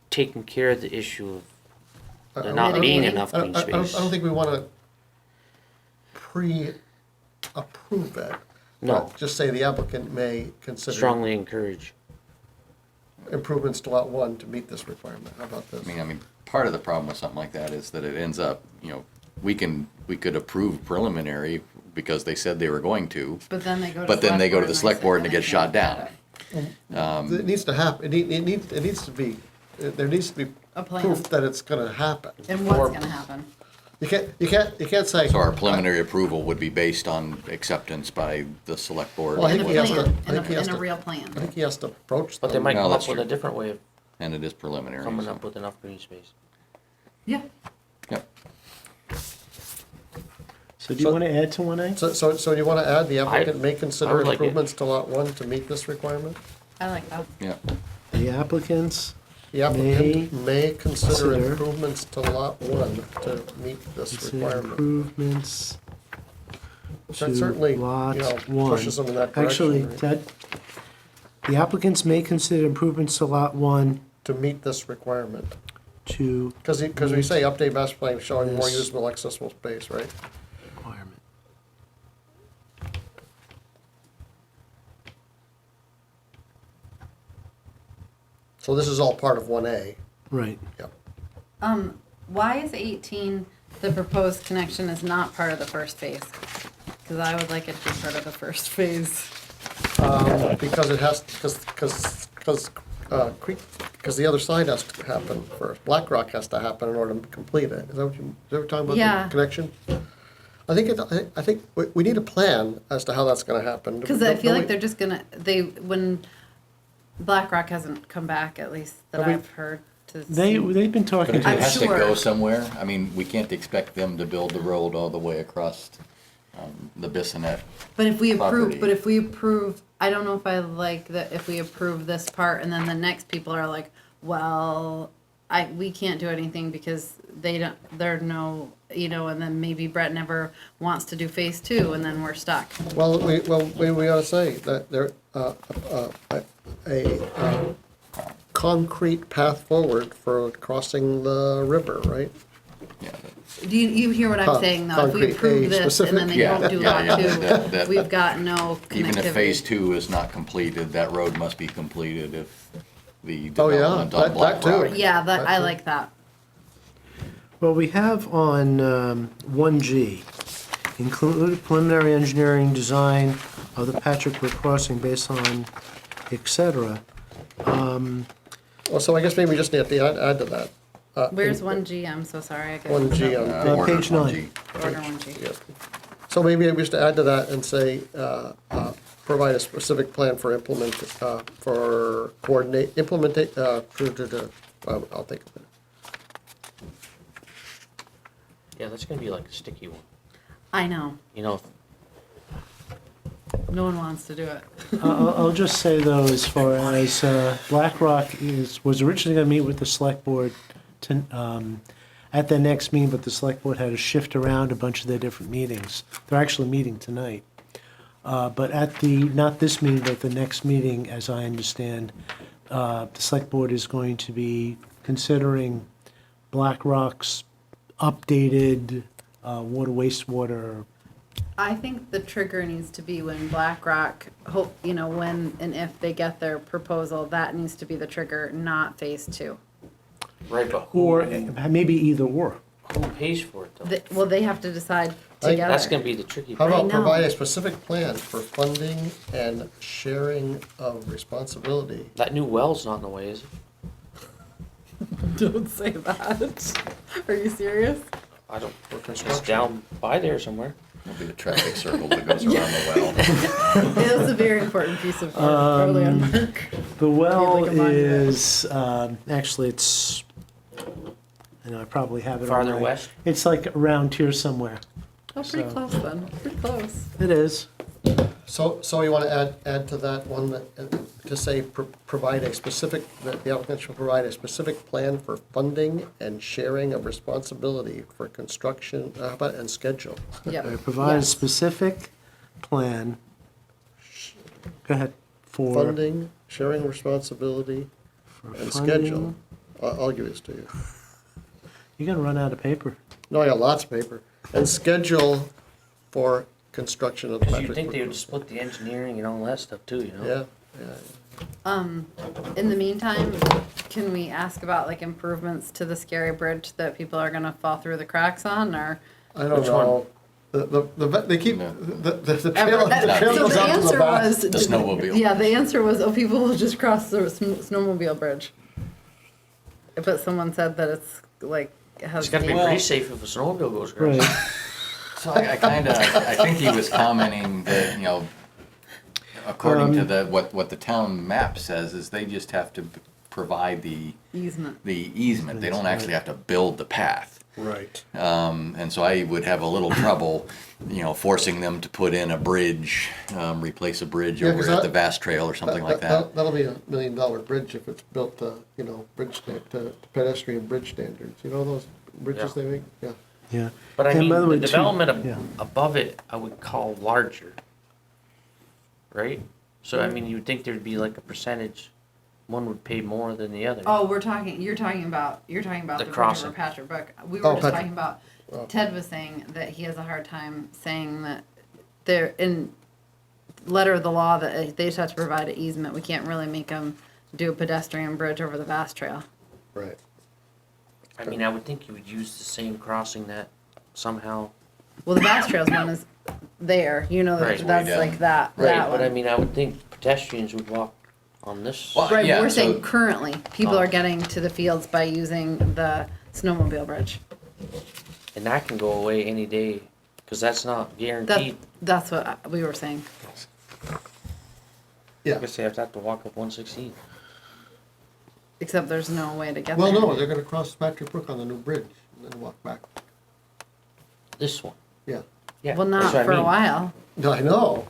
taking care of the issue of there I- not I- being Mitigating. enough I green don't- I don't space. think we want to pre-approve it. No. but Just say the applicant may consider Strongly encourage. improvements to lot 1 to meet this requirement. How about this? I mean, part of the problem with something like that is that it ends up, we could approve preliminary because they said they were going to, but then they go to but then they go to the select board and it they gets shot can't down. It needs to happen, it needs to be, there needs to be A plan. proof that it's gonna happen. And what's Or- gonna happen? You can't say. So our preliminary approval would be based on acceptance by the select board. Well, I In a think he has plan, to- I in think he has a to- real plan. I think he has to approach But they them. might No, come up that's with a true. different way of And it is preliminary. coming so- up with enough green space. Yeah. Yep. So do you want to add to 1A? So you wanna add, the applicant may I consider would like it. improvements to lot 1 to meet this requirement? I like that. Yep. The applicants The applicant may consider consider- improvements to lot 1 to meet this consider requirement. improvements That to certainly, lot you know, 1. pushes them in that Actually, direction, right? the applicants may consider improvements to lot 1 To meet this requirement. to Because we say update master plan showing more Yes. usable accessible space, right? requirement. So this is all part of 1A. Right. Yep. Why is 18, the proposed connection is not part of the first phase? Because I would like it to be part of the first phase. Because it has, because the other side has to happen first. Black Rock has to happen in order to complete it. Is that what you're talking about, Yeah. the connection? I think we need a plan as to how that's gonna happen. Because I feel like Don't they're just gonna, when BlackRock hasn't come back, at least that Have we- I've heard to They've been But talking if to it I'm has to sure. go somewhere, I mean, we can't expect them to build the road all the way across the Bissonnet. But if we property. approve, I don't know if I like that if we approve this part and then the next people are like, well, we can't do anything because they're no, and then maybe Brett never wants to do phase 2 and then we're stuck. Well, we ought to say that there, a concrete path forward for crossing the river, right? Yeah, Do you hear what I'm saying though? If we Concrete, approve a this and then specific- they Yeah, don't do yeah, lot yeah, 2, that- we've got no connectivity. even if phase 2 is not completed, that road must be completed if the Oh, yeah, development on that Black too. Rock. Yeah, I like that. Well, we have on 1G, included preliminary engineering design of the Patrick Brook crossing based on et cetera. Well, so I guess maybe we just need to add to that. Where's 1G? I'm so sorry. I 1G on Order page 1G. Order 1G. yeah. So maybe we just add to that and say, provide a specific plan for for coordinate, implementate, I'll think of it. Yeah, that's gonna be like a sticky one. I know. No one wants to do it. I'll just say though, as far as BlackRock was originally going to meet with the select board at the next meeting, but the select board had to shift around a bunch of their different meetings. They're actually meeting tonight. But at not this meeting, but the next meeting, as I understand, the select board is going to be considering BlackRock's updated water wastewater. I think the trigger needs to be when BlackRock when and if they get their proposal, that needs to be the trigger, not phase 2. Right, but Or maybe either or. who pays for it though? Well, they have to decide I think together. That's gonna be the tricky How part. about know. provide a specific plan for funding and sharing of responsibility? That new well's not in the way, is it? Don't say that. Are you serious? I don't, it's down by there somewhere. It'll be the traffic circle that goes around the well. It was a very important piece of early on work. The well like a monument. is, actually, it's, I know I probably have it on Farther my- west? It's like around here somewhere. Oh, pretty So- close then, pretty close. It is. So you want to add to that one, to say, provide a specific, that the applicant shall provide a specific plan for funding and sharing of responsibility for construction, how about, and schedule? Yep. Provide a Yes. specific plan. Go ahead. For Funding, sharing responsibility, and schedule. I'll give this to you. You're gonna run out of paper. No, I got lots of paper. And schedule for construction of the Because Patrick. you'd think they would split the engineering and all that stuff too, you know? Yeah, In the meantime, can we ask about like improvements to the scary bridge that people are gonna fall through the cracks on, or? I don't Which one? know. They keep, No. the trail, the So trail goes the out to the answer back. was. The snowmobile. Yeah, the answer was, oh, people will just cross the snowmobile bridge. But someone said that it's like, it has. It's gotta be danger. pretty safe if a snowmobile goes across. Right. So I kind of, I think he was commenting that, you know, according to the, what the town map says is they just have to provide the Easement. easement. They don't actually have to build the path. Right. And so I would have a little trouble, you know, forcing them to put in a bridge, replace a bridge Yeah, over 'cause at the that- Vast Trail or something like that. That'll be $1 million bridge if it's built to, bridge, to pedestrian bridge standards. You know those bridges Yeah. they make? Yeah. Yeah. But I And mean, by the way, the too- development yeah. above it, I would call larger. Right? So, I mean, you'd think there'd be like a percentage, one would pay more than the other. Oh, you're talking about The the bridge over crossing. Patrick Brook. We Oh, were just Patrick. talking about, Ted was saying that he has a hard time saying that they're in letter of the law that they just have to provide an easement. We can't really make them do a pedestrian bridge over the Vast Trail. Right. I mean, I would think you would use the same crossing that somehow. Well, the Vast Trail's one is there, Right. that's Way down. like that, Right, that but I one. mean, I would think pedestrians would walk on this. Well, Right, yeah, but we're so- saying currently, people Oh. are getting to the fields by using the snowmobile bridge. And that can go away any day, because that's not That, guaranteed. that's what we were saying. Yeah. I guess they have to walk up 116. Except there's no way to get Well, there. no, they're gonna cross Patrick Brook on the new bridge and then walk back. This one. Yeah. Yeah. Well, that's not what I for a mean. while. No, I know.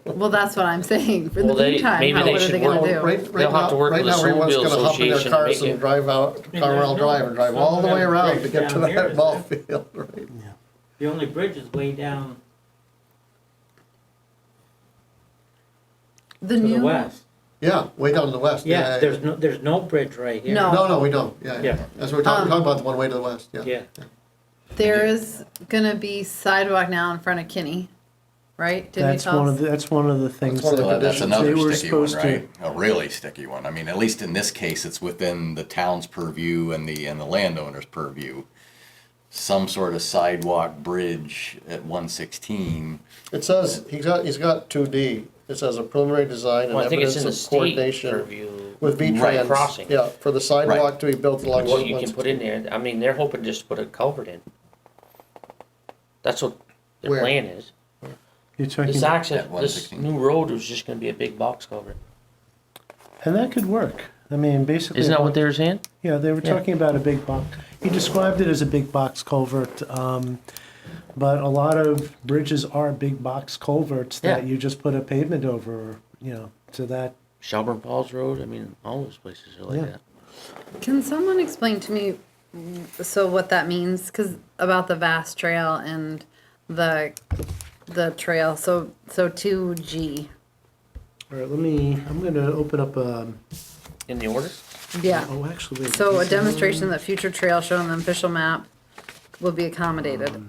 Well, that's what I'm saying. For the Well, they- meantime, maybe how, they what are should they gonna work- do? Right They'll have to now, work right with now, the everyone's snowmobile gonna hop in their association to cars make and it. drive out, Carmel Drive and drive all the way around to get to Down here, that isn't ball it? field, right? The only bridge is way down The to the new, west. Yeah, way down to the west. Yeah, there's no bridge right here. No. No, we don't, yeah. Yeah. That's what we're talking about, the one way to the west, yeah. Yeah. there is gonna be sidewalk now in front of Kinney, right? Didn't you That's tell one us? of the, that's one of the things one of the Well, that's conditions. another they were sticky one, supposed to. right? A really sticky one. I mean, at least in this case, it's within the town's purview and the landowner's purview. Some sort of sidewalk bridge at 116. It says, he's got 2D. It says a preliminary design and Well, I think it's in the evidence of state coordination purview. with Right. V-Trans. Crossing. Yeah, for the sidewalk to be built along What you can 116. put in there, I mean, they're hoping just to put a culvert in. That's what their Where? plan is. You're talking, This access, At this 116. new road was just gonna be a big box culvert. and that could work. I mean, basically. Isn't that what they were saying? Yeah, they were Yeah. talking about a big box. He described it as a big box culvert, but a lot of bridges are big box culverts that Yeah. you just put a pavement over, to that. Shelburne Falls Road, I mean, all those places are like Yeah. that. Can someone explain to me, so what that means? Cause about the Vast Trail and the trail, so 2G. All right, I'm gonna open up, In the order? Yeah. oh, actually, wait. So a this is- demonstration that future trail shown on the official map will be accommodated. Well,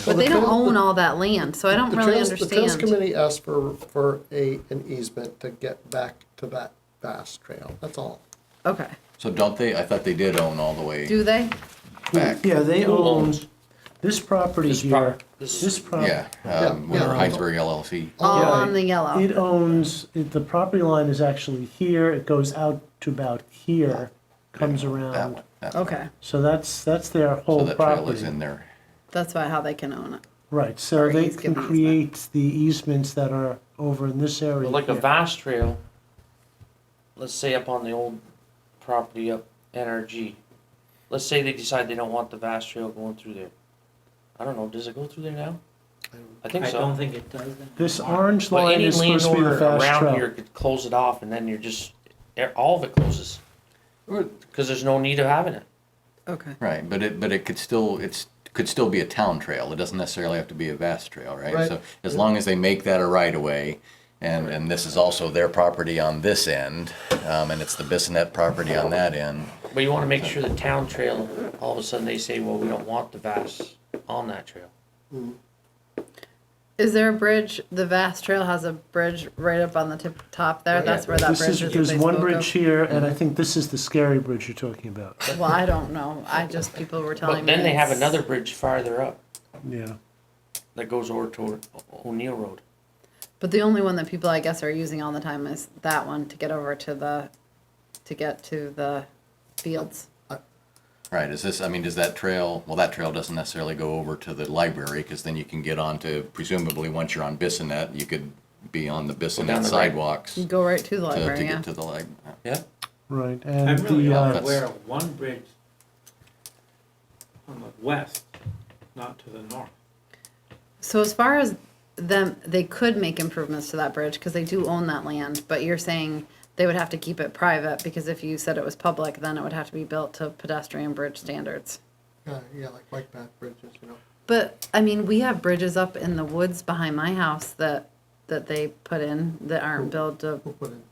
But the they don't trail- own all that land, so I don't The really Trails understand. Committee asked for an easement to get back to that vast trail, that's all. Okay, So don't they, I thought they did own all the way do they? back. Yeah, they Who own owns? this property This here, pro- this- this property. Yeah, Yeah, with yeah. Hinesburg LLC. All Yeah, on the yellow. It owns, the property line is actually here, it goes out to about here, comes That around. one. that one. Okay, So that's their So whole that trail is property. in there. that's why, how they can own it. Right, so Or they he's can giving create the easements that are over in this area. But like a here. vast trail, let's say up on the old property up NRG, let's say they decide they don't want the vast trail going through there. I don't know, does it go through there now? I think I so. don't think it does. Then. This orange But line any is supposed to be the landowner fast around here trail. could close it off and then you're just, all of it closes. Cause there's no need of having it. Okay. Right, but it could still, could still be a town trail. It doesn't necessarily have to be a vast trail, right? Right. So as long as they make that a right of way, and this is also their property on this end, and it's the Bissonnet property on that end. But you wanna make sure the town trail, all of a sudden they say, well, we don't want the vast on that trail. Is there a bridge? The vast trail has a bridge right up on the top there. That's where that This bridge is, is. there's that they one spoke bridge of. here, and I think this is the scary bridge you're talking about. Well, I don't know. People were telling But me. then they have it's- another bridge farther up Yeah. that goes over toward O'Neill Road. But the only one that people, I guess, are using all the time is that one to get over to get to the fields. Right, is this, I mean, does that trail, well, that trail doesn't necessarily go over to the library, because then you can get onto, presumably, once you're on Bissonnet, you could be on the down Bissonnet the right. sidewalks You go right to the to library, yeah. get to the library. Yeah? Right, I'm and really the, only That's- aware of one bridge on the west, not to the north. So as far as them, they could make improvements to that bridge because they do own that land, but you're saying they would have to keep it private because if you said it was public, then it would have to be built to pedestrian bridge standards. Yeah, like bike path bridges, you know. But, I mean, we have bridges up in the woods behind my house that they put in that aren't built to, We'll put in.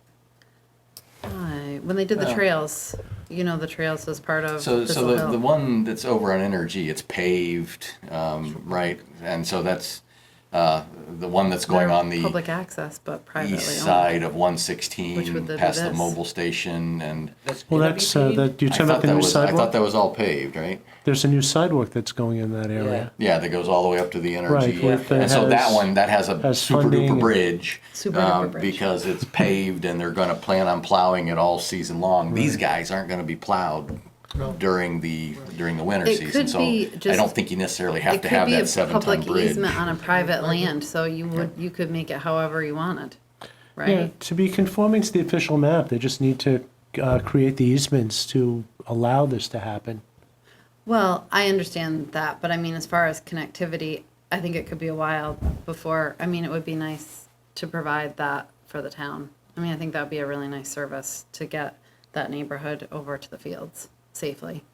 when they did the Well- trails, you know, the trails was part of So, Thistle so Hill. the one that's over on Energy, it's paved, right, and so that's, the one that's going They're on the public access, but privately owned. east side of Which 116, would be past the this. mobile station, and well, that's, that, you're I talking about thought the that new was, I thought sidewalk? that was all paved, right? There's a new sidewalk that's going in that area. Yeah, that goes all the way up to the Right, Energy. with- And so that has- one, that has a has super funding duper and- bridge. Super duper bridge. Because it's paved and they're gonna plan on plowing it all season long. These guys aren't gonna be plowed during the winter It season, could so be I just- don't think you necessarily have It to could have be a that 7-ton public bridge. easement on a private land, so you could make it however you wanted, Yeah, right? to be conforming to the official map, they just need to create the easements to allow this to happen. Well, I understand that, but I mean, as far as connectivity, I think it could be a while before, I mean, it would be nice to provide that for the town. I mean, I think that would be a really nice service to get that neighborhood over to the fields safely.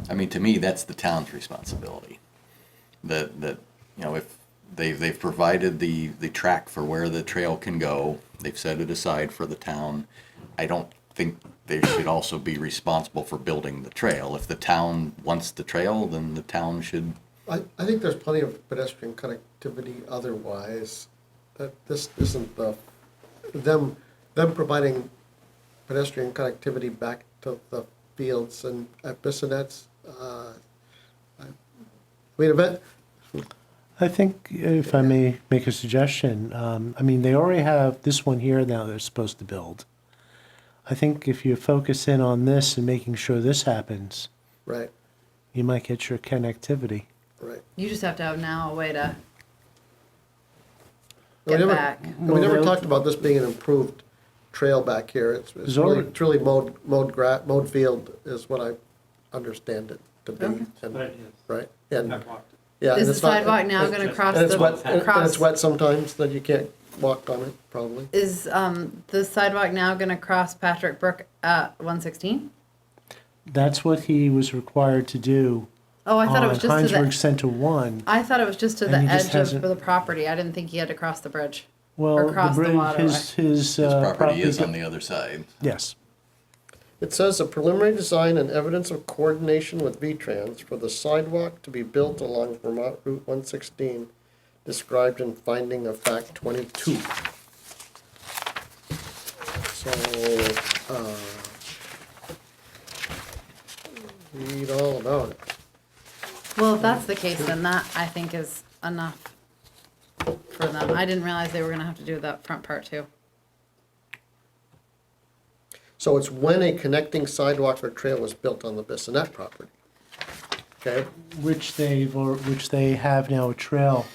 I mean, to me, that's the town's responsibility. That, you know, if they've provided the track for where the trail can go, they've set it aside for the town. I don't think they should also be responsible for building the trail. If the town wants the trail, then the town should, I think there's plenty of pedestrian connectivity otherwise. That this isn't them providing pedestrian connectivity back to the fields and at Bissonet's. Wait a bit. I think, if I may make a suggestion, I mean, they already have this one here now they're supposed to build. I think if you focus in on this and making sure this happens, Right, you might get your connectivity. right. You just have to have now a way to We get never- back. And we never Well, talked about this being an improved trail back here. It's There's really, already- it's really mowed field is what I understand it to be. Okay. And- But it is. Right, and, I've walked it. yeah. and Is the it's not- sidewalk now it's gonna just- cross And it's the, wet, and cross? it's wet sometimes, that you can't walk on it, probably. Is, the sidewalk now gonna cross Patrick Brook at 116? That's what he was required to do Oh, I thought it was on just to Hinesburg the, Center 1. I thought it was just to the And he just edge hasn't- of the property. I didn't think he had to cross the bridge. Well, the across the bridge, waterway. his his property is on the other side. Yes. It says a preliminary design and evidence of coordination with V-Trans for the sidewalk to be built along Vermont Route 116, described in finding of fact 22. So, read all about it. Well, if that's the case, then that, I think, is enough for them. I didn't realize they were gonna have to do that front part too. So it's when a connecting sidewalk or trail was built on the Bissonnet property. Okay, Which they have now a trail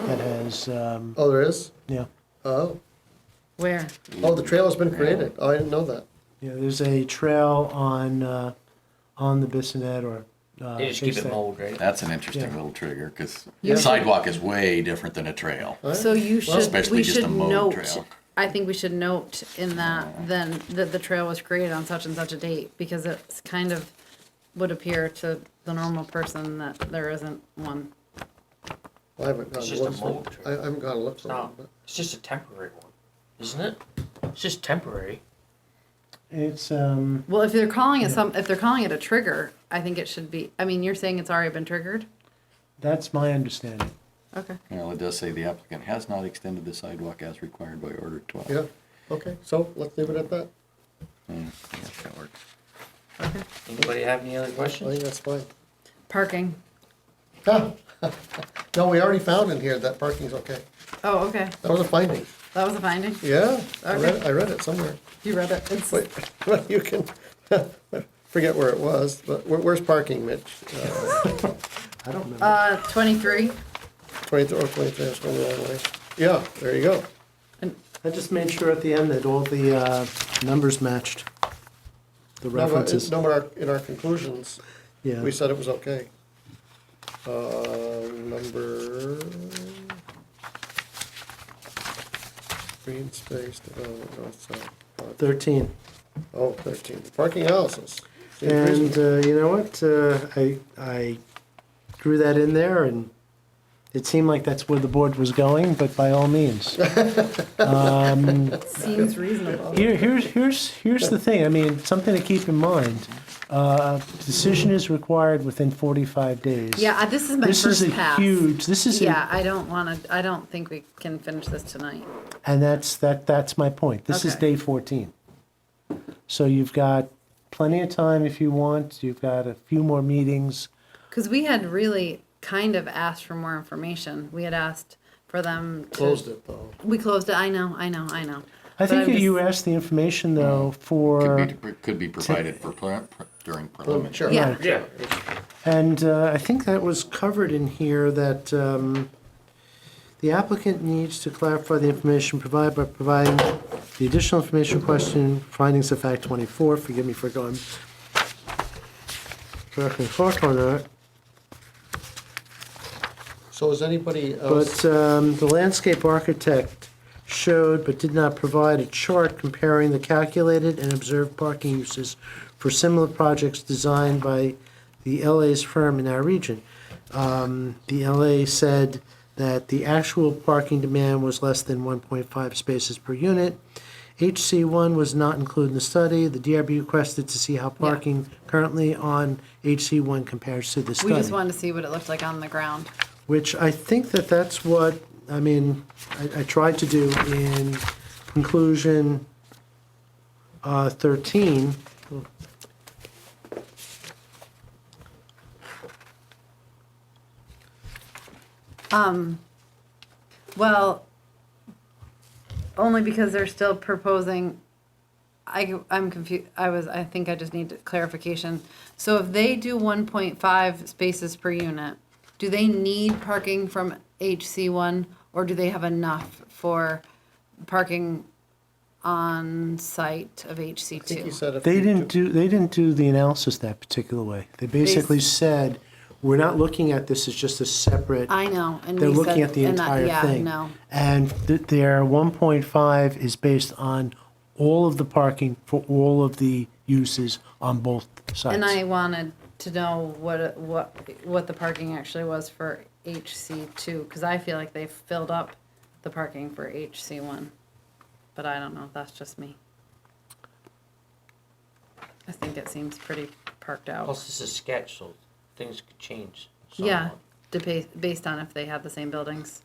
that has, oh, there is? yeah. Oh, Where? Oh, the trail has been created. Oh, I didn't know that. Yeah, there's a trail on the Bissonnet or. They just keep it Baystack. mowed, right? That's an interesting Yeah. little trigger, because Yeah. sidewalk is way different than a trail. So you should, Especially we just a should mowed note, trail. I think we should note in that then that the trail was created on such and such a date, because it's kind of would appear to the normal person that there isn't one. I haven't gone It's to just a look for mold it. trail. I haven't gone to look for No, it. but- it's just a temporary one, isn't it? It's just temporary. It's, Well, if they're calling it if they're calling it a trigger, I think it should be, I mean, you're saying it's already been triggered? that's my understanding. Okay. Well, it does say the applicant has not extended the sidewalk as required by Order 12. Yeah, okay, so let's leave it at that. I guess that works. Okay. Anybody have any other I think questions? that's fine. Parking. Ah, no, we already found in here that parking's okay. Oh, okay. That was a finding. That was a finding. Yeah, Okay. I read it somewhere. You read it. It's, Wait, well, you can, forget where it was, but where's parking, Mitch? I don't remember. 23. 23, oh, 23, that's going the wrong way. Yeah, there you go. I just made sure at the end that all the numbers matched. The references. No, but in our conclusions, Yeah. we said it was okay. Number... Green space development, north side. 13. Oh, 13, parking analysis. Seems And reasonable. you know what? I drew that in there, and it seemed like that's where the board was going, but by all means. Seems reasonable. Here's the thing. I mean, something to keep in mind. Decision is required within 45 days. Yeah, this is my This first is a pass. huge. This is Yeah, I don't think we can finish this tonight. and that's my point. This is Okay. day 14. So you've got plenty of time if you want. You've got a few more meetings. Because we had really kind of asked for more information. We had asked for them to. Closed it, though. We closed it, I know. I think I'm that you just- asked the information though for, Could be provided for during preliminary. Sure. Yeah. Right. Yeah. and I think that was covered in here that the applicant needs to clarify the information provided by providing the additional information question, findings of fact 24. Forgive me for going back and forth on that. So is anybody else? But the landscape architect showed but did not provide a chart comparing the calculated and observed parking uses for similar projects designed by the LA's firm in our region. The LA said that the actual parking demand was less than 1.5 spaces per unit. HC1 was not included in the study. The DRB requested to see how parking currently on HC1 compares to the We study. just wanted to see what it looked like on the ground. Which I think that's what, I mean, I tried to do in conclusion 13. Well, only because they're still proposing, I'm confused, I think I just need clarification. So if they do 1.5 spaces per unit, do they need parking from HC1, or do they have enough for parking on site of I think he HC2? said if They you didn't do the analysis that particular way. They basically said, we're not looking at this as just a separate, I know, and they're we looking said, at the and that- entire yeah, thing. no. And their 1.5 is based on all of the parking for all of the uses on both sites. And I wanted to know what the parking actually was for HC2, because I feel like they've filled up the parking for HC1. But I don't know, if that's just me. I think it seems pretty parked out. Plus, this is sketch, so things could change. Yeah, based on if they have the same buildings.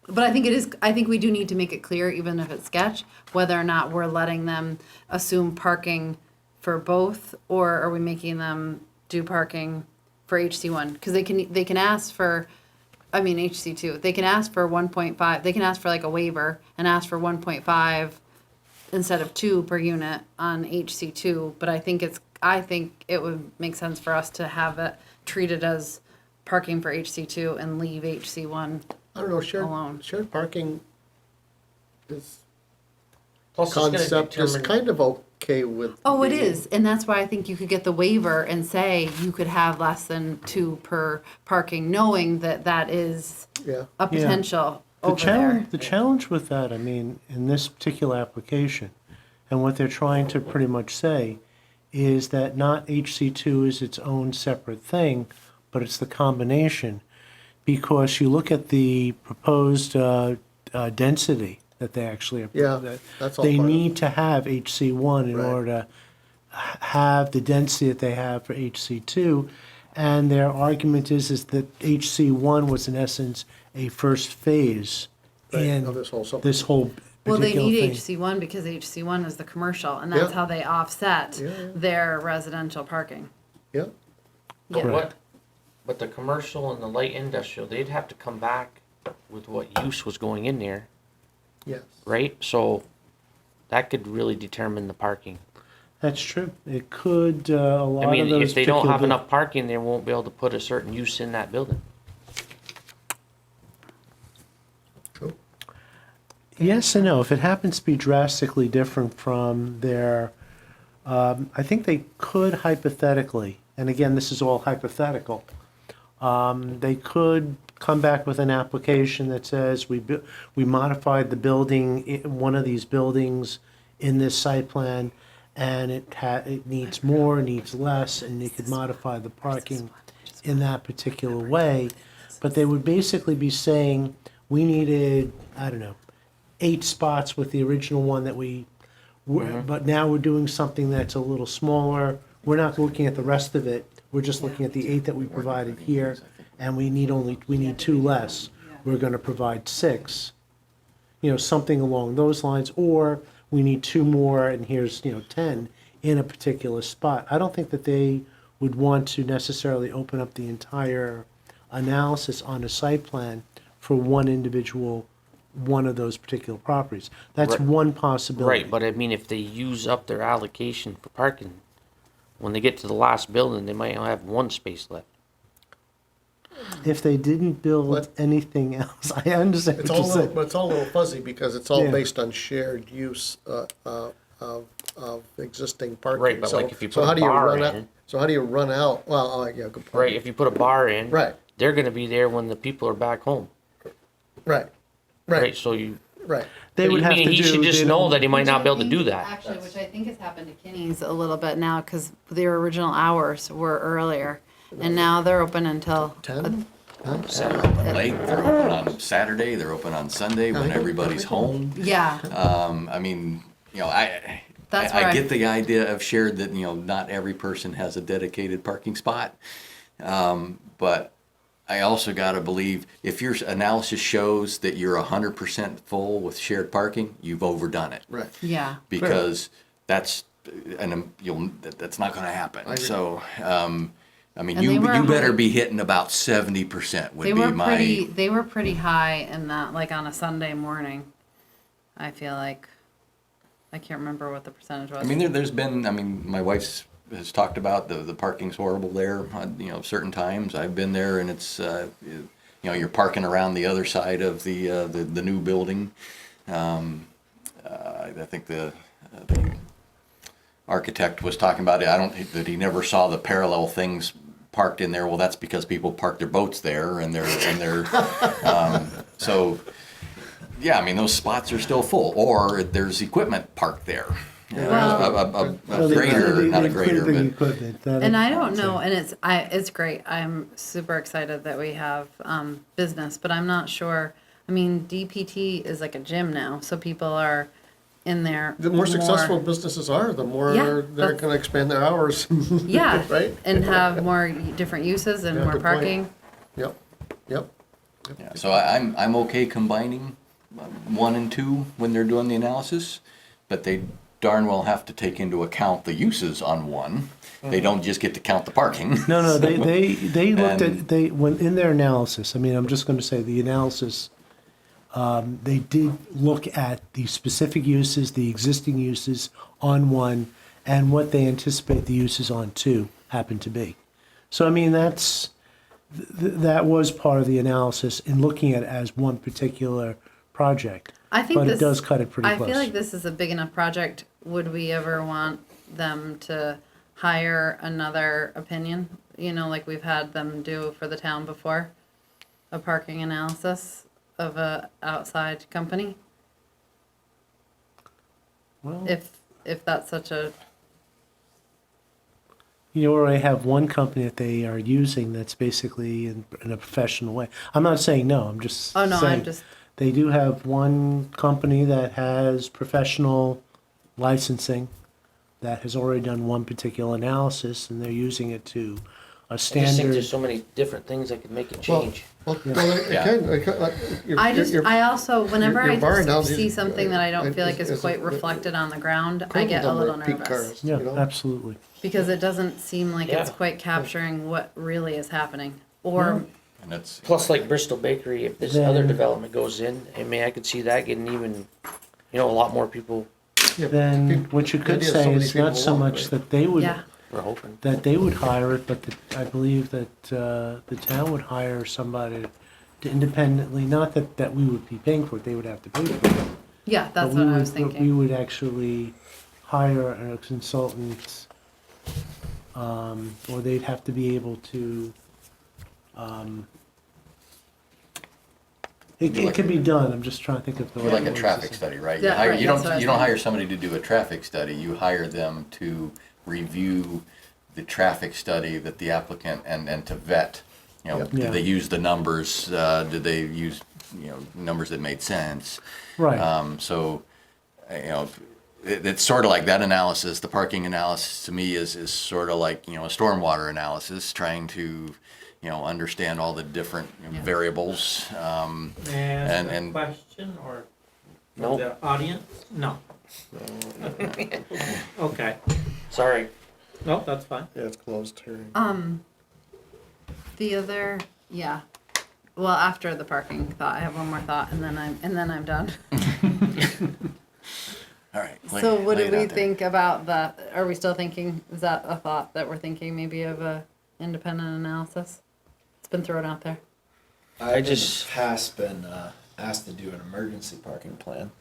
But I think we do need to make it clear, even if it's sketch, whether or not we're letting them assume parking for both, or are we making them do parking for HC1? Because they can ask for, I mean, HC2, they can ask for 1.5, they can ask for like a waiver and ask for 1.5 instead of 2 per unit on HC2, but I think it would make sense for us to have it treated as parking for HC2 and leave HC1. I don't know, alone. shared parking is Plus, it's gonna concept is determine- kind of okay with. Oh, it the- is, and that's why I think you could get the waiver and say you could have less than 2 per parking, knowing that that is Yeah, a potential The over there. challenge, the challenge with that, I mean, in this particular application, and what they're trying to pretty much say, is that not HC2 is its own separate thing, but it's the combination. Because you look at the proposed density that they actually Yeah, approved, that's all they part of it. need to have HC1 in Right. order to have the density that they have for HC2. And their argument is that HC1 was in essence a first phase Right, in of this whole sub- this whole Well, they particular need thing. HC1 because HC1 is the commercial, and that's Yeah. how they offset Yeah, yeah. their residential parking. yeah, But Yeah. what, but the commercial and the light industrial, they'd have to come back with what use was going in there, yes. right? So that could really determine the parking. That's true. It could, a lot I of mean, those if they don't particular have buil- enough parking, they won't be able to put a certain use in that building. True. Yes and no. If it happens to be drastically different from their, I think they could hypothetically, and again, this is all hypothetical, they could come back with an application that says we modified the building, one of these buildings in this site plan, and it needs more, needs less, and they could modify the parking in that particular way. But they would basically be saying, we needed, I don't know, 8 spots with the original one that we, but now we're doing something that's a little smaller. We're not looking at the rest of it. We're just looking at the 8 that we provided here, and we need 2 less. We're gonna provide 6. You know, something along those lines, or we need 2 more and here's, 10 in a particular spot. I don't think that they would want to necessarily open up the entire analysis on a site plan for one individual, one of those particular properties. That's Right. one possibility. Right, but I mean, if they use up their allocation for parking, when they get to the last building, they might only have 1 space left. If they didn't build What? anything else, I understand It's what all, you're saying. but it's all a little fuzzy because it's all Yeah. based on shared use of existing parking. Right, but So- like if you so put a how do you bar run out- in- So how do you run out, well, yeah, good point. Right, if you put a bar in. Right. They're gonna be there when the people are back home, Right, right? right, So you, right. They would I have mean, to he do. should just they'd- know that he might not be able to do Which I that. think- Actually, which I think has happened to Kinney's a little bit now, because their original hours were earlier, and now they're open until. 10? They're open late, they're open on Saturday, they're open on Sunday when everybody's home. Yeah, I mean, I That's where I- get the idea of shared that, not every person has a dedicated parking spot. But I also gotta believe, if your analysis shows that you're 100% full with shared parking, you've overdone it. Right. yeah. Because that's not gonna happen. agree. So, I mean, And you they were better high- be hitting about 70% would They be were my. they were pretty high in that, like on a Sunday morning, I feel like. I can't remember what the percentage was. I mean, there's been, my wife's has talked about the parking's horrible there, certain times. I've been there and it's, you're parking around the other side of the new building. I think the architect was talking about it. I don't think that he never saw the parallel things parked in there. Well, that's because people park their boats there and so, yeah, those spots are still full, or there's equipment parked there. Well- A grader, not a grader, but. Equipment, that And is- I don't know, and it's great. I'm super excited that we have business, but I'm not sure. DPT is like a gym now, so people are in there. The more successful businesses are, the more Yeah, they're that's- gonna expand their hours. Yeah, Right? and have more different uses and Yeah, more good point. parking. Yep, yep. Yeah, so I'm okay combining 1 and 2 when they're doing the analysis, but they darn well have to take into account the uses on 1. They don't just get to count the parking. No, they looked And- at, when, in their analysis, I'm just gonna say, the analysis, they did look at the specific uses, the existing uses on 1, and what they anticipate the uses on 2 happen to be. So, that was part of the analysis in looking at it as one particular project. I think But this. it does cut it pretty I close. feel like this is a big enough project. Would we ever want them to hire another opinion? You know, like we've had them do for the town before, a parking analysis of a outside company. Well, If that's such a, you know, where I have one company that they are using that's basically in a professional way. I'm not saying no, I'm just oh no, saying. I'm just, They do have one company that has professional licensing that has already done one particular analysis, and they're using it to a I just think standard. there's so many different things that could make it Well, change. I also, whenever your bar I analogy- see something that I don't feel like is- is quite reflected on the ground, I get a little nervous. Yeah, absolutely. Because it doesn't seem like it's Yeah. quite capturing what really is happening. Or, And that's, Plus, like Bristol Bakery, if this Then- other development goes in, I mean, I could see that getting even, you know, a lot more people. Then what you could idea is say somebody is not people so walk, much right? that they would, yeah, We're hoping. that they would hire it, but that I believe that the town would hire somebody to independently, not that we would be paying for it, they would have to pay for it. yeah, But that's we what I was would- but We thinking. would actually hire a consultant, or they'd have to be able to, it could be done, I'm just trying to think of the right like a words to traffic say. study, right? Yeah, right, You that's what I was don't thinking. hire somebody to do a traffic study, you hire them to review the traffic study that the applicant, and to vet, you know, Yeah. did they use the numbers, did they use, you know, numbers that made sense? Right, So, you know, it's sort of like that analysis, the parking analysis to me is sort of like, you know, a stormwater analysis, trying to, you know, understand all the different variables. May I ask a And- question or No. from the audience? No. Okay, Sorry. no, that's fine. Yeah, it's closed hearing. The other, yeah. Well, after the parking thought, I have one more thought and then I'm done. All right. So what lay do it we out there. think about that? Are we still thinking, is that a thought that we're thinking maybe of a independent analysis? It's been thrown out there. I've just- in the past been asked to do an emergency parking plan.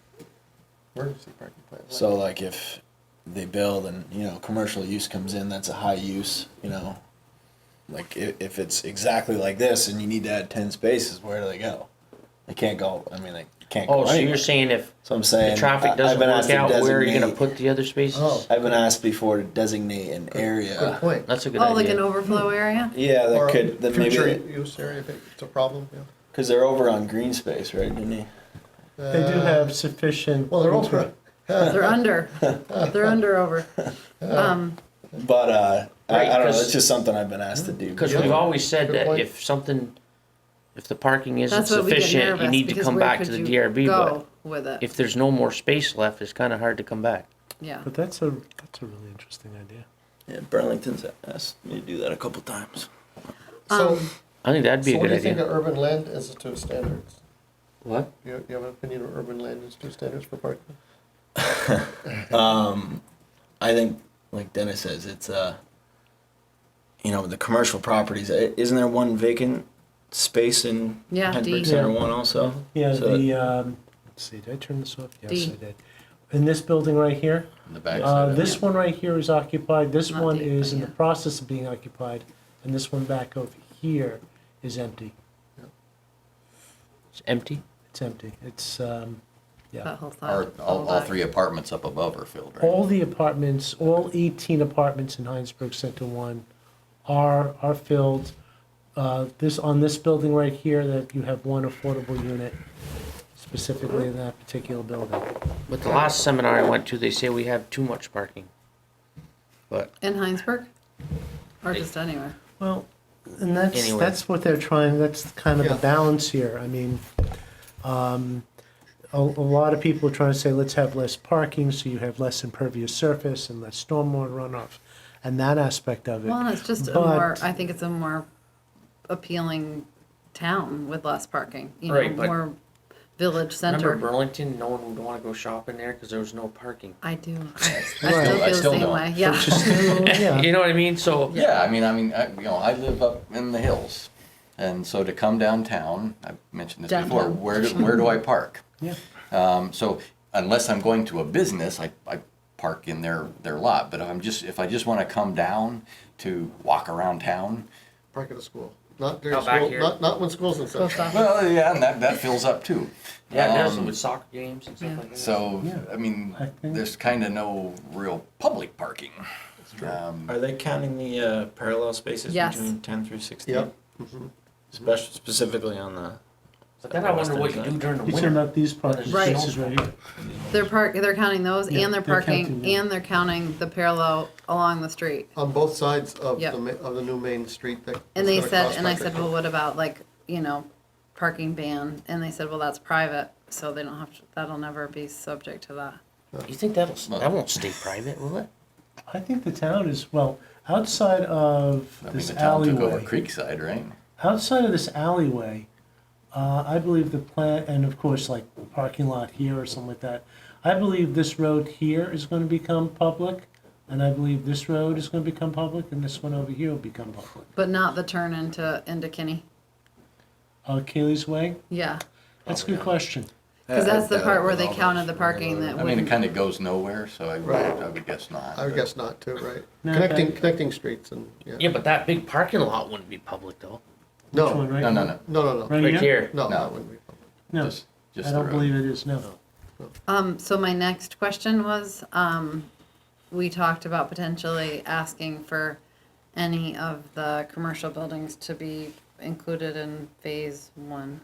Emergency parking plan. So like if they build and, you know, commercial use comes in, that's a high use, you know. Like if it's exactly like this and you need to add 10 spaces, where do they go? They can't go, I mean, they can't go Oh, so anywhere. you're saying if So I'm saying. the traffic I've doesn't been work asked to out, where are you gonna designate- put the other spaces? Oh. I've been asked before to designate an Good area. point. That's a good Oh, like an idea. overflow area? Yeah, Or that could, then future maybe, use area if it's a problem, yeah. because they're over on green space, right, didn't they? they do have sufficient. Well, they're over, They're under. They're under over. But Right, I don't know, 'cause- it's just something I've been asked to do. Because Yeah. we've always said Good that point. if the parking isn't That's what we get sufficient, you nervous need to because come where back could to the you DRB, but go with it? if there's no more space left, it's kinda hard to come back. Yeah. But that's a really interesting idea. Yeah, Burlington's asked me to do that a couple times. so, I think that'd be so a what good do you think idea. of urban land institute standards? What? You have an opinion of urban land institute standards for parking? I think, like Dennis says, it's you know, the commercial properties. Isn't there one vacant space in Yeah, D. Hinesburg Center Yeah. One also? Yeah, So- let's see, did I turn this off? Yes, D. I did. In this building right here, In the backside. this one right here is occupied, this Not one D, is but in the yeah. process of being occupied, and this one back over here is empty. It's empty? It's empty. It's, yeah. That whole side. Or all back. three apartments up above are filled, right? All the apartments, all 18 apartments in Hinesburg Center 1 are filled. On this building right here, that you have one affordable unit specifically in that particular building. But the last seminar I went to, they say we have too much parking. But In Hinesburg? Or just anywhere? Well, and Anyway. that's what they're trying, that's kind of the Yeah. balance here. I mean, a lot of people are trying to say, let's have less parking, so you have less impervious surface and less stormwater runoff, and that aspect of it. Well, it's just a But- more, I think it's a more appealing town with less parking. You know, Right, but- more village remember center. Burlington, no one would wanna go shopping there because there was no parking. I do. I Right. still I feel the still same don't. way. Yeah. Yeah. You know what I mean? So, Yeah, I mean, you know, I live up in the hills, and so to come downtown, I've mentioned this before. Downtown. Where do I park? Yeah. So unless I'm going to a business, I park in their lot. But if I just want to come down to walk around town, Park at a school, not during Out back school, here. not when school's in Post session. office. well, yeah, and that fills up too. Yeah, it does Um, with soccer games and stuff Yeah. like that. So, Yeah, I mean, I think- there's kind of no real public parking. Are they counting the parallel spaces Yes. between 10 through 16? Yep. Specifically on the. But then I wonder what you do during the He's talking winter. about these parking Right. spaces right here. They're counting those Yeah, and they're they're parking, counting them. and they're counting the parallel along the street. On both sides of Yep. of the new main street that. And is they gonna said, cross and I Patrick. said, well, what about like, parking ban? And they said, well, that's private, so they don't have to, that'll never be subject to that. You think that won't stay private, will it? I think the town is, well, outside of I mean, this the town took over alleyway, Creekside, right? outside of this alleyway, I believe the plan, and of course, like parking lot here or something like that, I believe this road here is gonna become public, and I believe this road is gonna become public, and this one over here will become public. But not the turn into Kinney. Kaylee's Way, Yeah, that's a good question. because that's the part where they counted the parking that I mean, it wouldn't. kind of goes nowhere, so Right. I would guess not. I would guess not too, right? No, Connecting streets and, yeah. Yeah, but that big parking lot wouldn't be public though. No, Which one, right? No, no, no, no, no, no, Right Right here? here. no, No. that wouldn't be public. No, just I the don't road. believe it is, no. So my next question was, we talked about potentially asking for any of the commercial buildings to be included in phase one.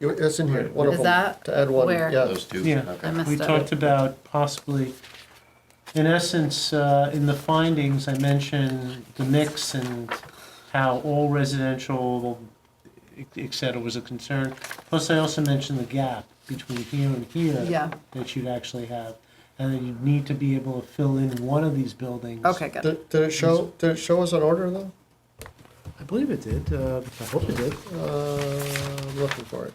It's in here, one of Is them, that to add one, where? yeah. Those two? Yeah. Okay. I missed We it. talked about possibly, in essence, in the findings, I mentioned the mix and how all residential, et cetera, was a concern. Plus, I also mentioned the gap between here and here. Yeah. That you'd actually have, and that you need to be able to fill in one of these buildings. Okay, good. Did it show us an order though? I believe it did, I hope it did. I'm looking for it.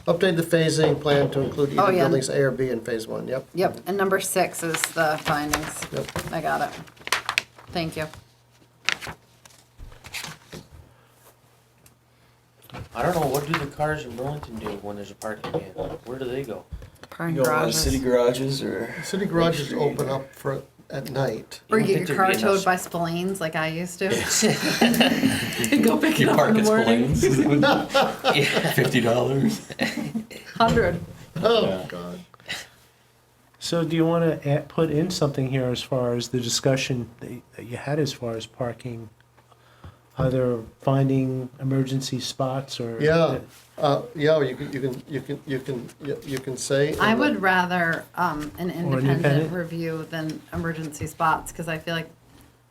Update the phasing plan to include Oh, either yeah. buildings A or B in phase one, yep. Yep, and number 6 is the findings. Yep. I got it. Thank you. I don't know, what do the cars in Burlington do when there's a parking ban? Where do they go? Parking You go to garages. city garages or? City garages open up for, at night. Or You you don't get your think car there'd be towed enough- by Spillane's like I used to. Go pick it up Park in the at morning. Spillane's. Yeah. $50. 100. Oh, Yeah. God. So do you want to put in something here as far as the discussion that you had as far as parking? Either finding emergency spots or? Yeah, yeah, you can say. in I the- would rather an independent independent? review than emergency spots, because I feel like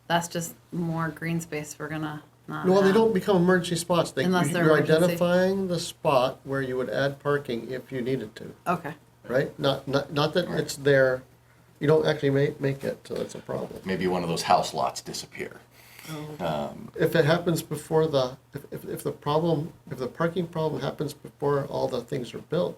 that's just more green space we're gonna not Well, they have. don't become emergency spots. Unless they're You're emergency. identifying the spot where you would add parking if you needed to, Okay, right? Not that it's there, you don't actually make it, so that's a problem. Maybe one of those house lots disappear. If it happens before if the parking problem happens before all the things are built,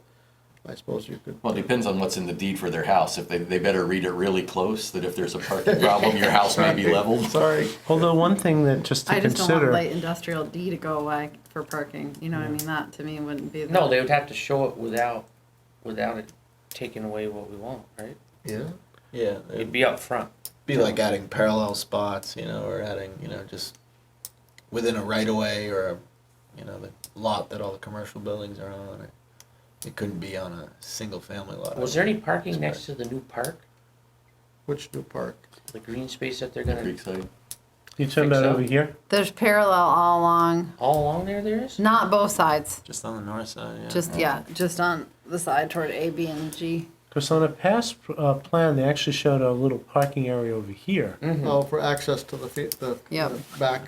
I suppose you could. Well, it depends on what's in the deed for their house. If they better read it really close, that if there's a parking problem, your house may be leveled. Sorry. Although one thing that just to I just don't want consider, light industrial D to go away for parking, you know what I mean? That to me wouldn't be. No, they would have to show it without it taking away what we want, right? Yeah. Yeah, It'd be up front. be like adding parallel spots, or adding, just within a right of way or the lot that all the commercial buildings are on. It couldn't be on a single family lot. Was there any parking next to the new park? Which new park? The green space that they're gonna, Creekside. you talking think about so? over here? There's parallel all along, all along there is? not both sides, Just on the north side, yeah. just on the side toward A, B, and G. Because on a past plan, they actually showed a little parking area over here. Mm-hmm. Oh, for access to the Yep. back,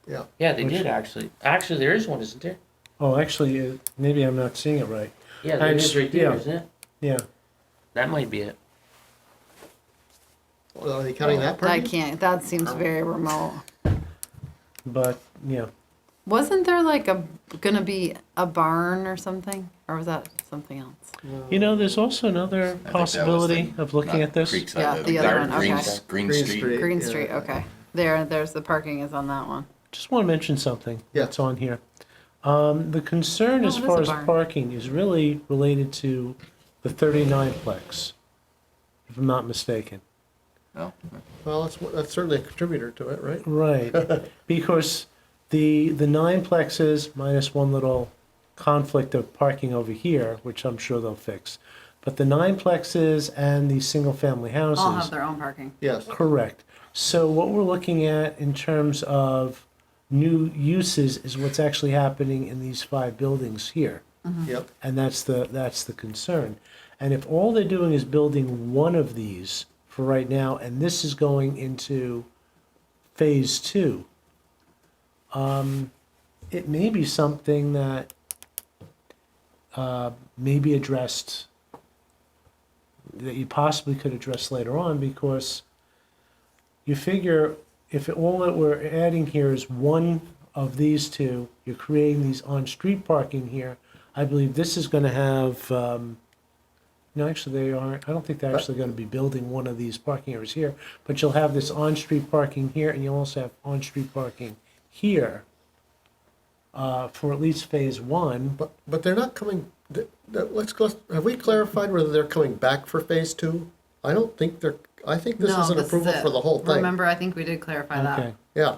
yeah. Yeah, they did actually. Actually, there is one, isn't there? Oh, actually, maybe I'm not seeing it right. Yeah, there is right there, Yeah. isn't it? Yeah. That might be it. Well, are they counting that I parking? can't, that seems very remote. But, yeah. Wasn't there gonna be a barn or something? Or was that something else? There's also another I think that was possibility of looking not at this. Creekside, Yeah, the other one, Green, okay. Green Green Street. Street. Green Yeah. Street, okay. There's the parking is on that one. Just want to mention something Yeah. that's on here. The concern Oh, as it is far a as barn. parking is really related to the 39-plex, if I'm not mistaken. No? Well, that's certainly a contributor to it, right? Right, because the 9-plexes minus one little conflict of parking over here, which I'm sure they'll fix. But the 9-plexes and the single-family houses. All have their own parking. Yes. Correct. So what we're looking at in terms of new uses is what's actually happening in these 5 buildings here. Yep. And that's the concern. And if all they're doing is building one of these for right now, and this is going into phase 2, it may be something that may be addressed, that you possibly could address later on, because you figure if all that we're adding here is one of these two, you're creating these on-street parking here. I believe this is gonna have, no, actually they aren't, I don't think they're actually gonna be building one of these parking areas here, but you'll have this on-street parking here, and you'll also have on-street parking here, for at least phase 1. But they're not coming, have we clarified whether they're coming back for phase 2? I don't think I think this No, is an this approval it. for the whole thing. Remember, I think we did clarify that. Okay, Yeah.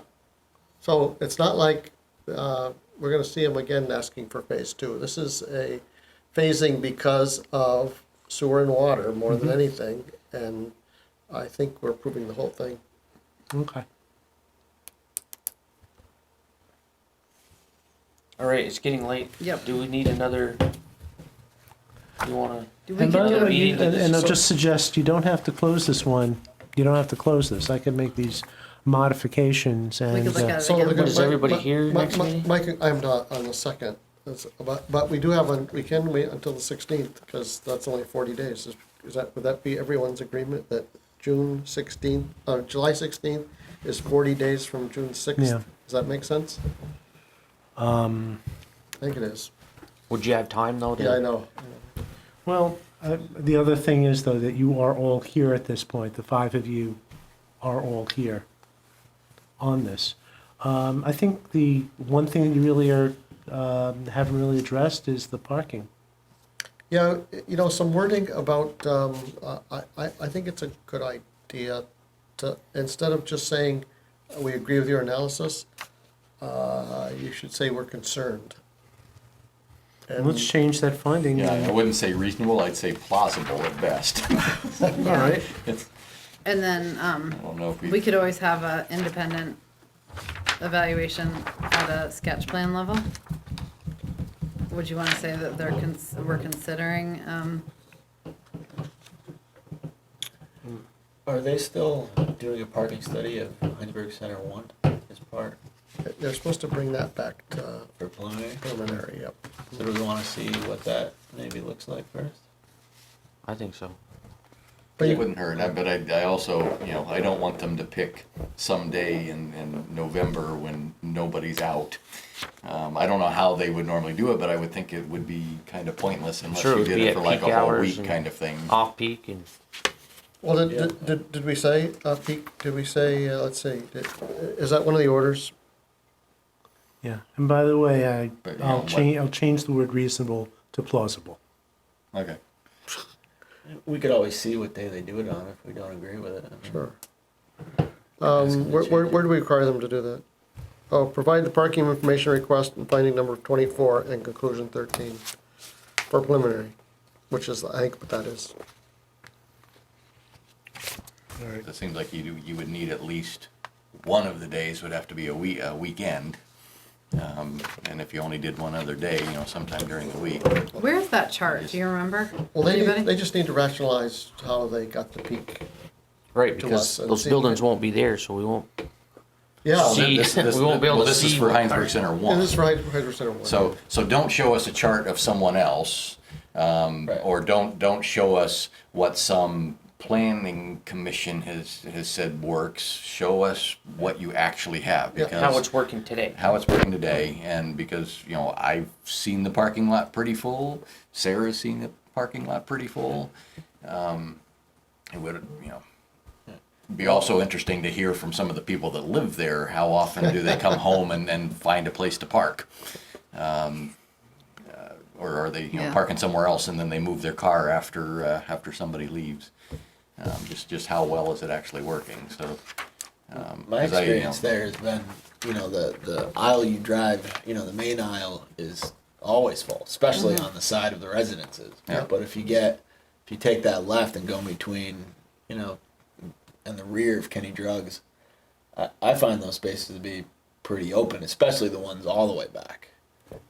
So it's not like, we're gonna see them again asking for phase 2. This is a phasing because of sewer and water more than anything, and I think we're approving the whole thing. okay. All right, it's getting late. Yep. Do we need another, you wanna, We And could by do the a way, meeting. and I'll just suggest, you don't have to close this one. You don't have to close this. I can make these modifications We and, could look at it So again. we're gonna- Is everybody Mike- here Mike- next meeting? Mike, I'm not on the second, but we do have, we can wait until the 16th, because that's only 40 days. Would that be everyone's agreement that July 16th is 40 days from June 6th? Yeah. Does that make sense? I think it is. would you have time though? to- Yeah, I know. well, the other thing is though that you are all here at this point. The 5 of you are all here on this. I think the one thing that you really are, haven't really addressed is the parking. Yeah, some wording about, I think it's a good idea to, instead of just saying, we agree with your analysis, you should say we're concerned. And- Let's change that finding. Yeah, I wouldn't say reasonable, I'd say plausible at best. All right. And then, I don't know if we could always have a independent evaluation at a sketch plan level. Would you wanna say that we're considering, Are they still doing a parking study of Hinesburg Center 1 as part They're supposed to bring that back to for preliminary? preliminary, yep. So do we wanna see what that maybe looks like first? I think so. But It you, wouldn't hurt, but I also, I don't want them to pick some day in November when nobody's out. I don't know how they would normally do it, but I would think it would be kind of pointless unless Sure, it you would did be it for at like peak a whole hours week and kind of thing. Off peak and, well, did we say, Pete, did we say, let's see, is that one of the orders? Yeah, and by the way, But, I'll change the word reasonable to plausible. Okay. We could always see what day they do it on if we don't agree with it. Sure. Where do we require them to do that? Oh, provide the parking information request and finding number 24 and conclusion 13 for preliminary, which is, I think what that is. It seems like you would need at least one of the days would have to be a weekend. And if you only did one other day, sometime during the week. where's that chart? Do you remember? Well, Anybody? they just need to rationalize how they got the peak. right, To because us and those see- buildings won't be there, so we won't Yeah. see, we won't be able to This is see. for what- Hinesburg Center And 1. this is right, Center 1. So don't show us a chart of someone else, or don't show us what some planning commission has said works. Show us what you actually have, Yeah. because How it's working today. how it's working today, and because I've seen the parking lot pretty full. Sarah's seen the parking lot pretty full. It would be also interesting to hear from some of the people that live there. How often do they come home and find a place to park? Or are they, Yeah. parking somewhere else and then they move their car after somebody leaves? Just how well is it actually working, so. My 'cause experience there has been, the aisle you drive, the main aisle is always full, especially on the side of the residences. Yeah. But if you take that left and go between, and the rear of Kenny Drugs, I find those spaces to be pretty open, especially the ones all the way back.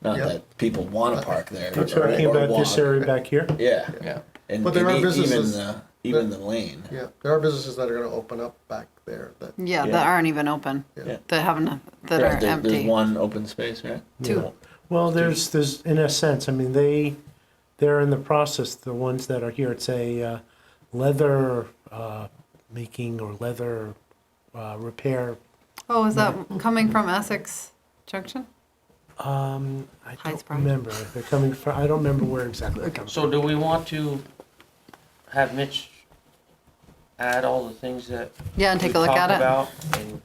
Not Yeah. that people want to park there. You're talking about this walk. area back here? Yeah. Yeah. And, But there and are e- businesses even the lane. Yeah, there are businesses that are gonna open up back there that, Yeah, Yeah. that aren't even open, Yeah. that haven't, that Right, are there's empty. one open space, right? Two. Well, there's, in a sense, I mean, they're in the process, the ones that are here, it's a leather making or leather repair. Oh, is that coming from Essex Junction? I don't Hinesburg. remember. They're coming from, I don't remember where exactly they're coming from. So do we want to have Mitch add all the things that Yeah, and take a we look at talked it. about, and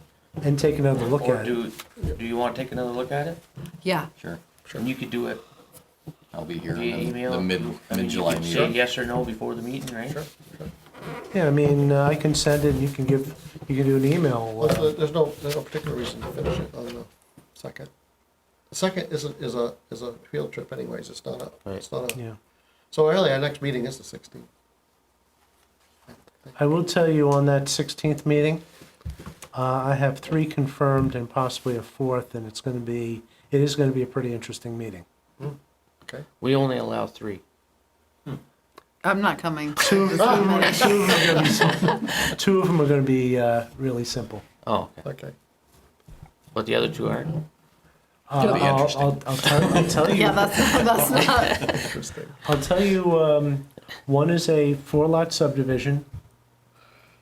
And take another look or at it. do you want to take another look at it? Yeah, Sure. And you could do it I'll be here via in email. the I mean, mid-July you could say meeting. yes or no before the meeting, right? sure. Yeah, I mean, I can send it, you can do an email. Well, there's no particular reason to finish it on the second. The second is a field trip anyways, it's not a, Yeah. so really, our next meeting is the 16th. I will tell you on that 16th meeting, I have 3 confirmed and possibly a 4th, and it is going to be a pretty interesting meeting. Okay. We only allow 3. I'm not coming. Two of them are going to be really simple. Oh, okay. Okay. But the other 2 aren't? It'll be interesting. I'll tell you. Yeah, that's not, Interesting. I'll tell you, one is a 4-lot subdivision,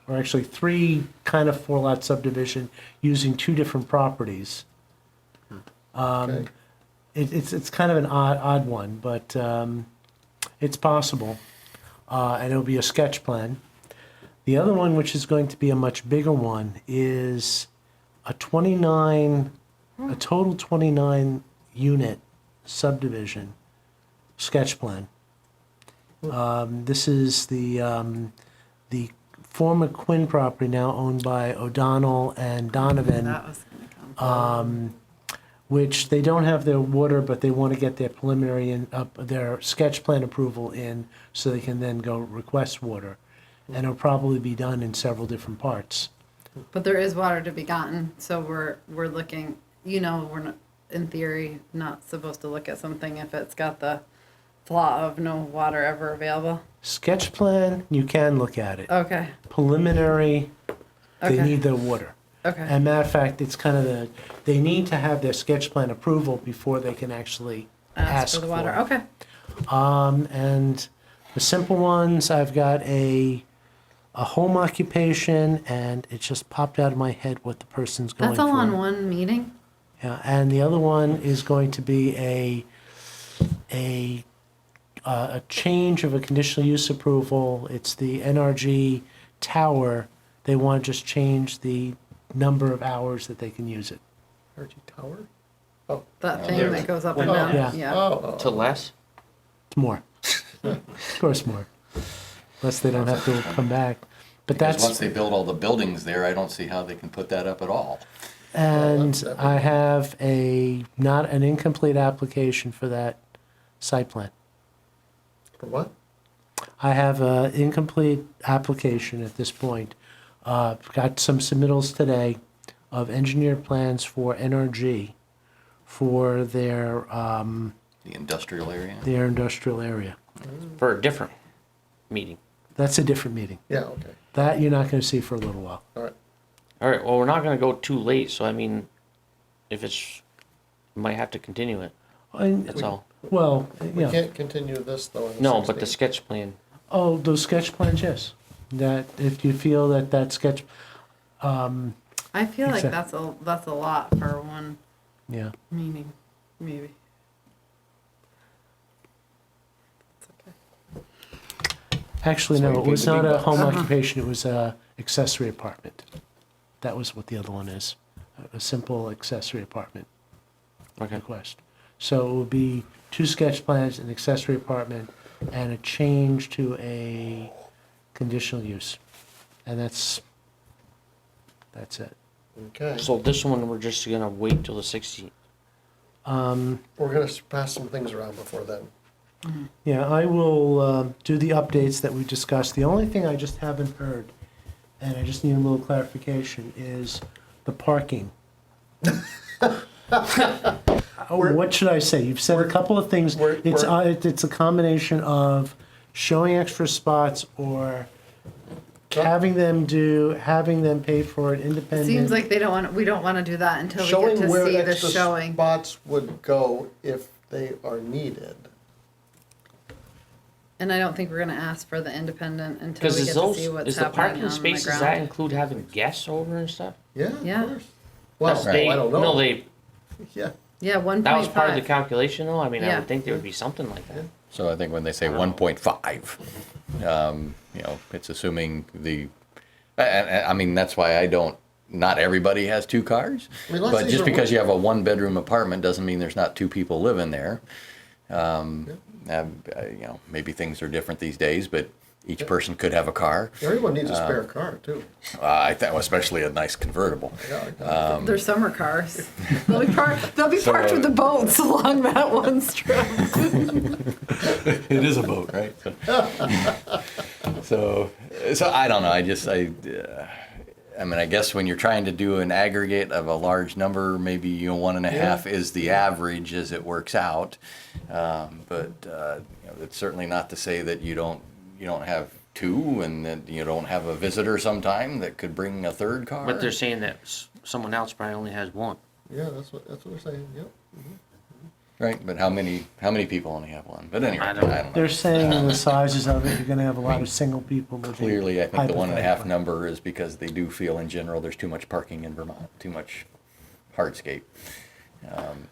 or actually 3 kind of 4-lot subdivision using 2 different properties. Okay. It's kind of an odd one, but it's possible, and it'll be a sketch plan. The other one, which is going to be a much bigger one, is a total 29 unit subdivision sketch plan. This is the former Quinn property, now owned by O'Donnell and Donovan, that was gonna come. which they don't have their water, but they want to get their preliminary their sketch plan approval in, so they can then go request water, and it'll probably be done in several different parts. But there is water to be gotten, so we're looking, we're not, in theory, not supposed to look at something if it's got the flaw of no water ever available. Sketch plan, you can look at it. Okay, Preliminary, they Okay. need their water. okay. And matter of fact, it's kind of they need to have their sketch plan approval before they can actually Ask for the water, it. okay. And the simple ones, I've got a home occupation, and it just popped out of my head what the person's going That's all for. on one meeting? Yeah, and the other one is going to be a change of a conditional use approval. It's the NRG tower. They want to just change the number of hours that they can use it. RG Tower? That thing there. that goes up and Oh, down, yeah. yeah. Oh. To less? It's more. Of course more. Unless they don't have to come back. But Because that's, once they build all the buildings there, I don't see how they can put that up at all. and I have not an incomplete application for that site plan. For what? I have an incomplete application at this point. Got some submittals today of engineered plans for NRG for their The industrial area. industrial area. For a different meeting. That's a different meeting. Yeah, okay, That you're not going to see for a little while. all right. All right, well, we're not gonna go too late, so I mean, if it's, we might have to continue it, And- that's all. Well, We yeah. can't continue this though on the No, but the 16th. sketch plan, Oh, those sketch plans, yes. That if you feel that sketch, I feel like Exact- that's a lot for one yeah. meeting, maybe. It's okay. Actually, That's why no, you it paid was the not big a home bucks. occupation. It was a accessory apartment. That was what the other one is. A simple accessory apartment okay. request. So it would be 2 sketch plans, an accessory apartment, and a change to a conditional use. And that's it. Okay, So this one, we're just gonna wait till the 16th. we're gonna pass some things around before then. Yeah, I will do the updates that we discussed. The only thing I just haven't heard, and I just need a little clarification, is the parking. What should I say? You've said a couple of things. It's a combination of showing extra spots or having them paid for it It independent. seems like we don't wanna do that until we get Showing to where see the extra showing. spots would go if they are needed. And I don't think we're gonna ask for the independent until Cause we is get to those, see what's is the happening parking on the spaces, that ground. include having guests over and stuff? Yeah, Yeah. of course. Well, They- I don't know. No, they, Yeah, Yeah, 1.5. that was part of the calculation though, I mean, I Yeah. would think there would be something like that. So I think when they say 1.5, you know, it's assuming I mean, that's why not everybody has 2 cars. I mean, lots of But these just are because you have a 1-bedroom apartment doesn't mean there's not 2 people living there. You know, maybe things are different these days, but each person could have a car. everyone needs a spare car too. I think, especially a nice convertible. Yeah, They're summer cars. They'll be parked with the boats along that one strip. It is a boat, right? So I don't know. I mean, I guess when you're trying to do an aggregate of a large number, maybe 1.5 is the average as it works out. But you know, it's certainly not to say that you don't have 2 and that you don't have a visitor sometime that could bring a 3rd car. But they're saying that someone else probably only has 1. yeah, that's what they're saying, yep. Right, but how many people only have 1? But anyway, I I don't don't know. They're saying in the sizes of it, you're gonna have a lot of single people living. Clearly, I think the 1.5 hypothetically. number is because they do feel in general there's too much parking in Vermont, too much hardscape. And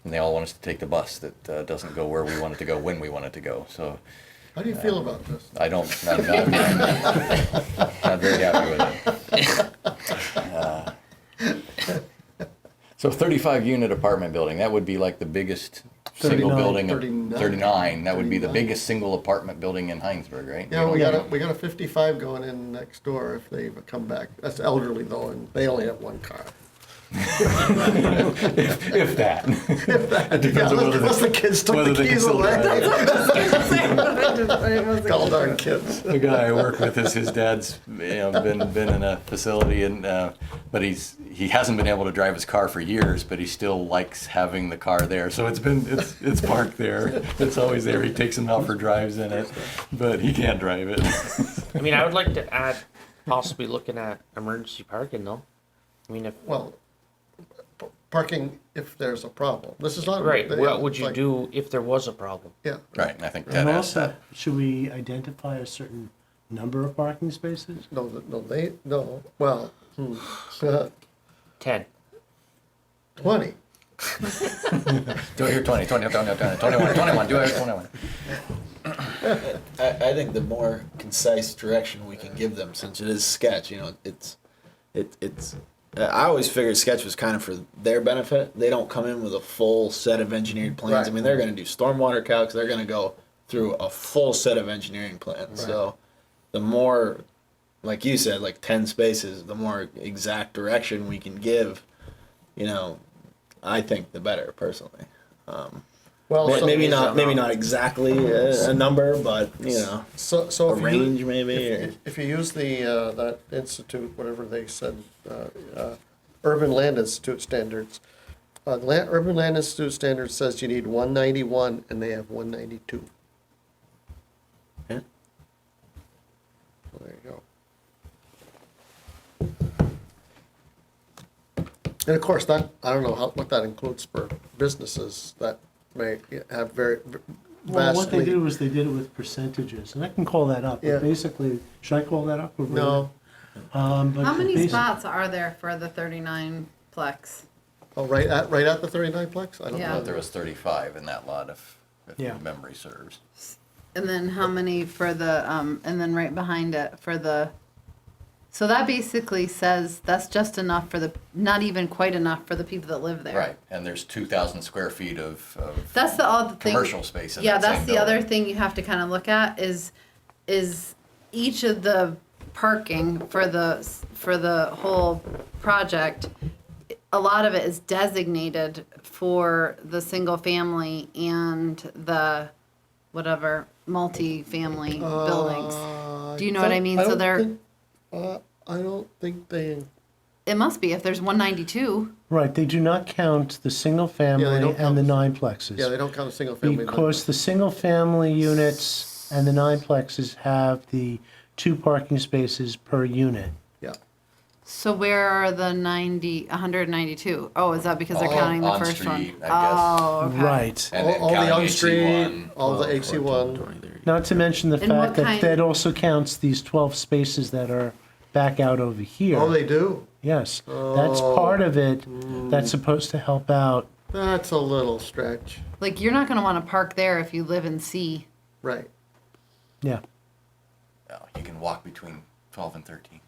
they all want us to take the bus that doesn't go where we want it to go when we want it to go. So How do you feel about this? I'm not very happy with it. So 35-unit apartment building, that would be like the biggest single 39. building of 39. 39. That would be the 39. biggest single apartment building in Hinesburg, right? Yeah, we got a 55 going in next door if they come back. That's elderly though, and they only have 1 car. if that. Yeah, unless the kids took whether the they can keys still away. drive. Goddamn kids. The guy I work with his dad's been in a facility and but he hasn't been able to drive his car for years, but he still likes having the car there. So it's parked there. It's always there. He takes him out for drives in it, but he can't drive it. I mean, I would like to add, possibly looking at emergency parking though. I mean, if, Well, parking if there's a problem. This is not. right, what it's would you like- do if there was a problem? Yeah. Right, and I think that And has also, should we identify a certain number of parking spaces? No, well, 10. 20. do it here 20, 21, do it here 21. I think the more concise direction we can give them, since it is sketch, it's I always figured sketch was kind of for their benefit. They don't come in with a full set of engineered plans. Right. I mean, they're going to do stormwater calcs. They're going to go through a full set of engineering plans. Right. So the more, like you said, like 10 spaces, the more exact direction we can give, I think the better, personally. Well, Maybe not exactly a number, but So a if you, range maybe. Or, if you use the that institute, whatever they said, Urban Land Institute standards, Urban Land Institute standards says you need 191, and they have 192. Yeah. So there you go. And of course, that I don't know what that includes for businesses that may have very Well, what they vastly. did was they did it with percentages, and I can call that up. Yeah. But basically, should I call that up? Or No. But How many basi- spots are there for the 39 plex? Oh, right at the 39 plex? I don't Yeah. know. There was 35 in that lot if Yeah. memory serves. And then how many for the, and then right behind it for the So that basically says that's just enough for the, not even quite enough for the people that live there. Right, and there's 2,000 square feet of That's the other thing. commercial space in Yeah, that that's same the other building. thing you have to kind of look at is each of the parking for the whole project. A lot of it is designated for the single family and the whatever multi-family buildings. Do you know what I mean? So they're, I don't think they, it must be if there's 192. Right, they do not count the single family don't count and the the- nineplexes. yeah, they don't count a single family. Because the single-family units and the nineplexes have the 2 parking spaces per unit. Yeah. So where are the 192? Oh, is that because they're All counting the on first one? street, I guess. Oh, okay. Right. And then All the counting on-street, HC1, all the 12, HC1. 14, 20, 30. Not to mention the And what fact that kind- that also counts these 12 spaces that are back out over here. Oh, they do? Yes, that's part of it that's supposed to help out. That's a little stretch. Like, you're not gonna wanna park there if you live in C. Right. Yeah, Oh, you can walk between 12 and 13.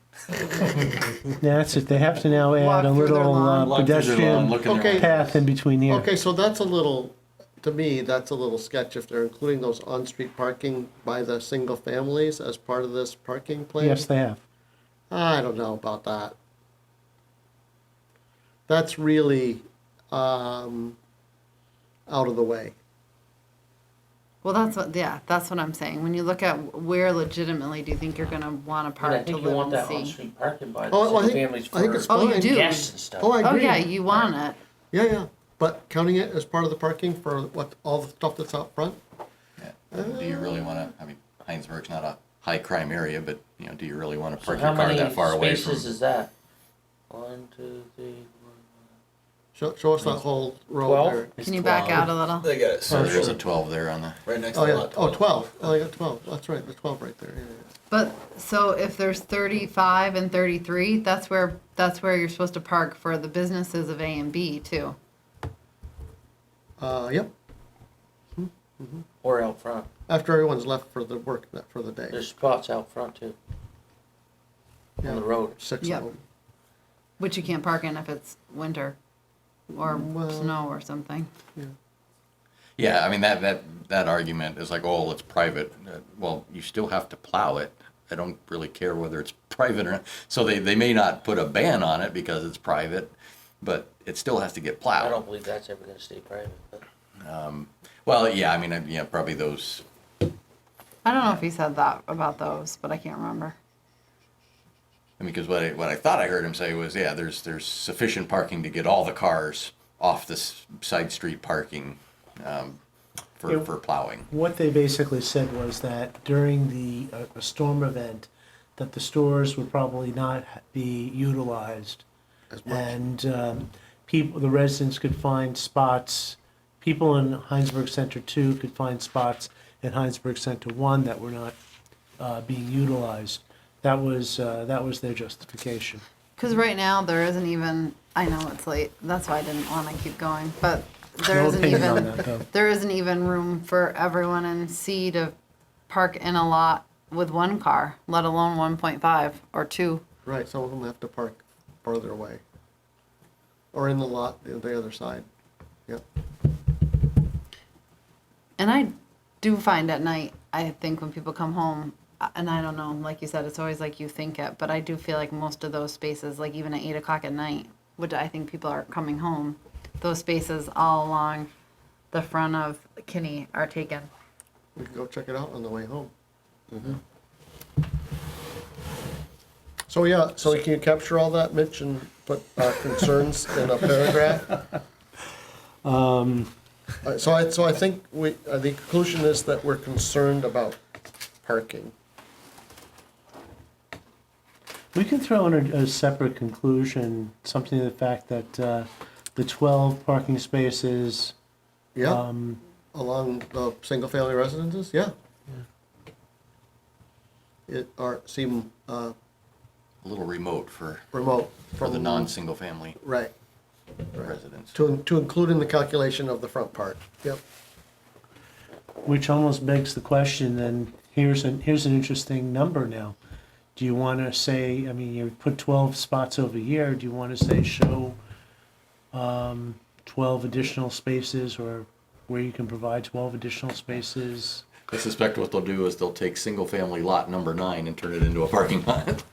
that's it. They have to now add Walk a through their little lawn. Walk through their lawn, pedestrian look in their Okay. own- path in between here. Okay, so that's a little, to me, that's a little sketch if they're including those on-street parking by the single families as part of this parking plan. Yes, they have. I don't know about that. That's really, out of the way. Well, that's what I'm saying. When you look at where legitimately do you think you're gonna wanna But I park to think you live want in that C? on-street parking by the Oh, I single think- families I think it's for Oh, you fine. do? guests and stuff. Oh, I Oh, agree. yeah, you want it. Yeah, yeah, but counting it as part of the parking for what, all the stuff that's out front? Yeah. Do you really want to, I mean, Hinesburg's not a high crime area, but, you know, do you really want to So park how your car many that far away from? spaces is that? 1, 2, 3, 4. Show us that whole row 12? there. Can you back out a little? They got it So there is a circled 12 there on the, right next Oh, to yeah, lot oh, 12. 12, oh, I got 12, that's right, the 12 right there, yeah, yeah. But, so if there's 35 and 33, that's where you're supposed to park for the businesses of A and B too. Yep, Or out front. after everyone's left for the work, for the day. There's spots out front too. Yeah. On the road. 6 Yep. of them. Which you can't park in if it's winter or Well- snow or something. yeah, I mean, that argument is like, oh, it's private. Well, you still have to plow it. I don't really care whether it's private or not. So they may not put a ban on it because it's private, but it still has to get I plowed. don't believe that's ever gonna stay private, but. Well, yeah, I mean, yeah, probably those, I don't know if he said that about those, but I can't remember. I mean, because what I thought I heard him say was, yeah, there's sufficient parking to get all the cars off this side street parking for plowing. What they basically said was that during the a storm event, that the stores would probably not be utilized. As much. And the residents could find spots, people in Hinesburg Center 2 could find spots in Hinesburg Center 1 that were not being utilized. That was their justification. Because right now there isn't even, I know it's late, that's why I didn't want to keep going, but there No isn't opinion on even, that, though. there isn't even room for everyone in C to park in a lot with one car, let alone 1.5 or 2. Right, some of them have to park further away. Or in the lot, the other side. Yep. And I do find at night, I think when people come home, and I don't know, like you said, it's always like you think it, but I do feel like most of those spaces, like even at 8 o'clock at night, which I think people are coming home, those spaces all along the front of Kinney are taken. We can go check it out on the way home. So, yeah, so can you capture all that, Mitch, and put concerns in a paragraph? So I think the conclusion is that we're concerned about parking. We can throw in a separate conclusion, something to the fact that the 12 parking spaces, Yeah, along the single-family residences, yeah. Seem A little remote for remote the from. non-single family Right, residents. to include in the calculation of the front part, yep. which almost begs the question, then here's an interesting number now. Do you want to say, I mean, you put 12 spots over here, do you want to say show 12 additional spaces, or where you can provide 12 additional spaces? I suspect what they'll do is they'll take single-family lot number 9 and turn it into a parking lot.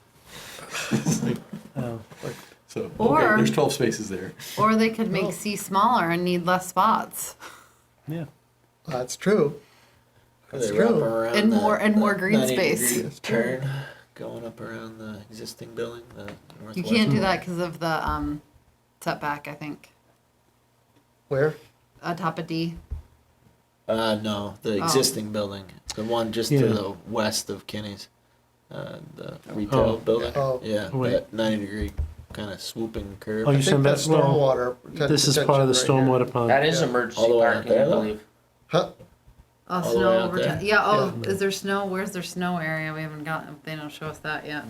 Oh, So, okay, Or- there's 12 spaces there. Or they could make C smaller and need less spots yeah. That's true. That's They wrap true. around and that- more that green 90 space. degree turn going up around the existing building, the northwest. You can't do that because of the setback, I think. Where? Top of D. No, the existing building, the one just Yeah. to the west of Kinney's, the retail building. Oh. Yeah, Wait. that 90-degree kind of swooping curve. Oh, I you think said that's that, well, stormwater. this is part of the protection right here. stormwater pond. That is Yeah. emergency All the way out parking, I there, though? believe. Huh? Oh, the way snow out over there? Yeah. Oh, is there snow? Where's their snow area? We haven't got. They don't show us that yet.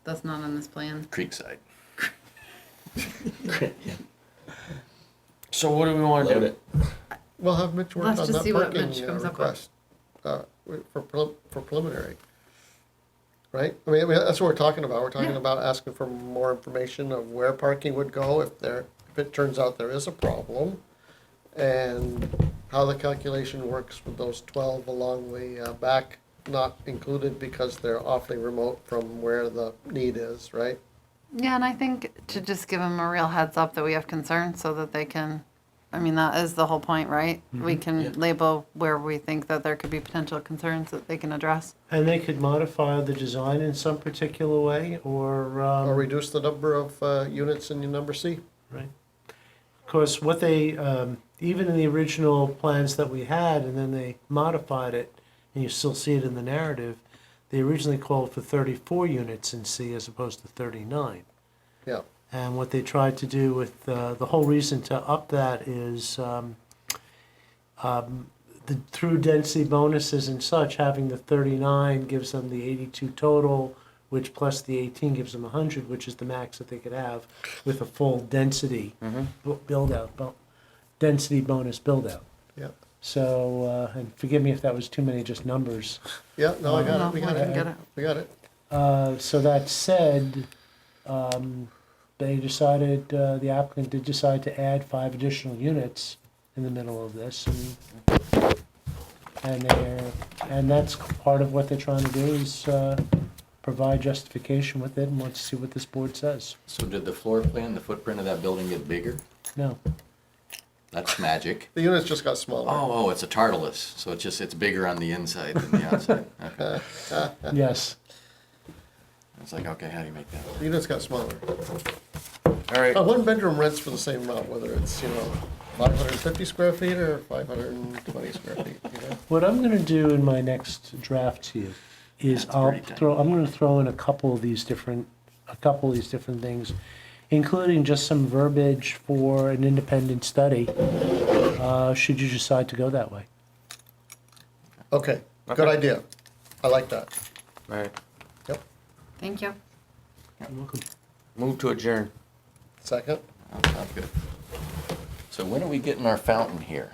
That's not on this plan. Creekside. So what do we want to Load do? it. We'll have Mitch work Let's on just that see what parking Mitch comes up with. request, for preliminary. Right? I mean, that's what we're talking about. We're talking Yeah. about asking for more information of where parking would go if it turns out there is a problem, and how the calculation works with those 12 along the back, not included because they're awfully remote from where the need is, right? Yeah, and I think to just give them a real heads up that we have concerns so that they can, I mean, that is the whole point, right? We can label where we think that there could be potential concerns that they can address. And they could modify the design in some particular way, or Or reduce the number of units in your number C. right. Of course, what they, even in the original plans that we had, and then they modified it, and you still see it in the narrative, they originally called for 34 units in C as opposed to 39. Yeah. And what they tried to do with, the whole reason to up that is, through density bonuses and such, having the 39 gives them the 82 total, which plus the 18 gives them 100, which is the max that they could have with a full density density bonus build-out. Yeah. So, and forgive me if that was too many just numbers. Yeah, no, I got No, it. We we got can it. get it. We got it. So that said, they decided, the applicant did decide to add 5 additional units in the middle of this, and that's part of what they're trying to do is provide justification with it and want to see what this board says. So did the floor plan, the footprint of that building get bigger? No, That's magic. The units just got smaller. Oh, it's a tartalus, so it's bigger on the inside than the outside. Okay. yes. It's like, okay, how do you make that? The units got smaller. All right. One bedroom rents for the same amount, whether it's, 550 square feet or 520 square feet, What I'm gonna do in my next draft to you is That's pretty tight. I'm gonna throw in a couple of these different things, including just some verbiage for an independent study, should you decide to go that way. Okay, good Okay. idea. I like that. All right. Yep. Thank you. You're welcome. Move to adjourn. Second? Oh, sounds good. So when are we getting our fountain here?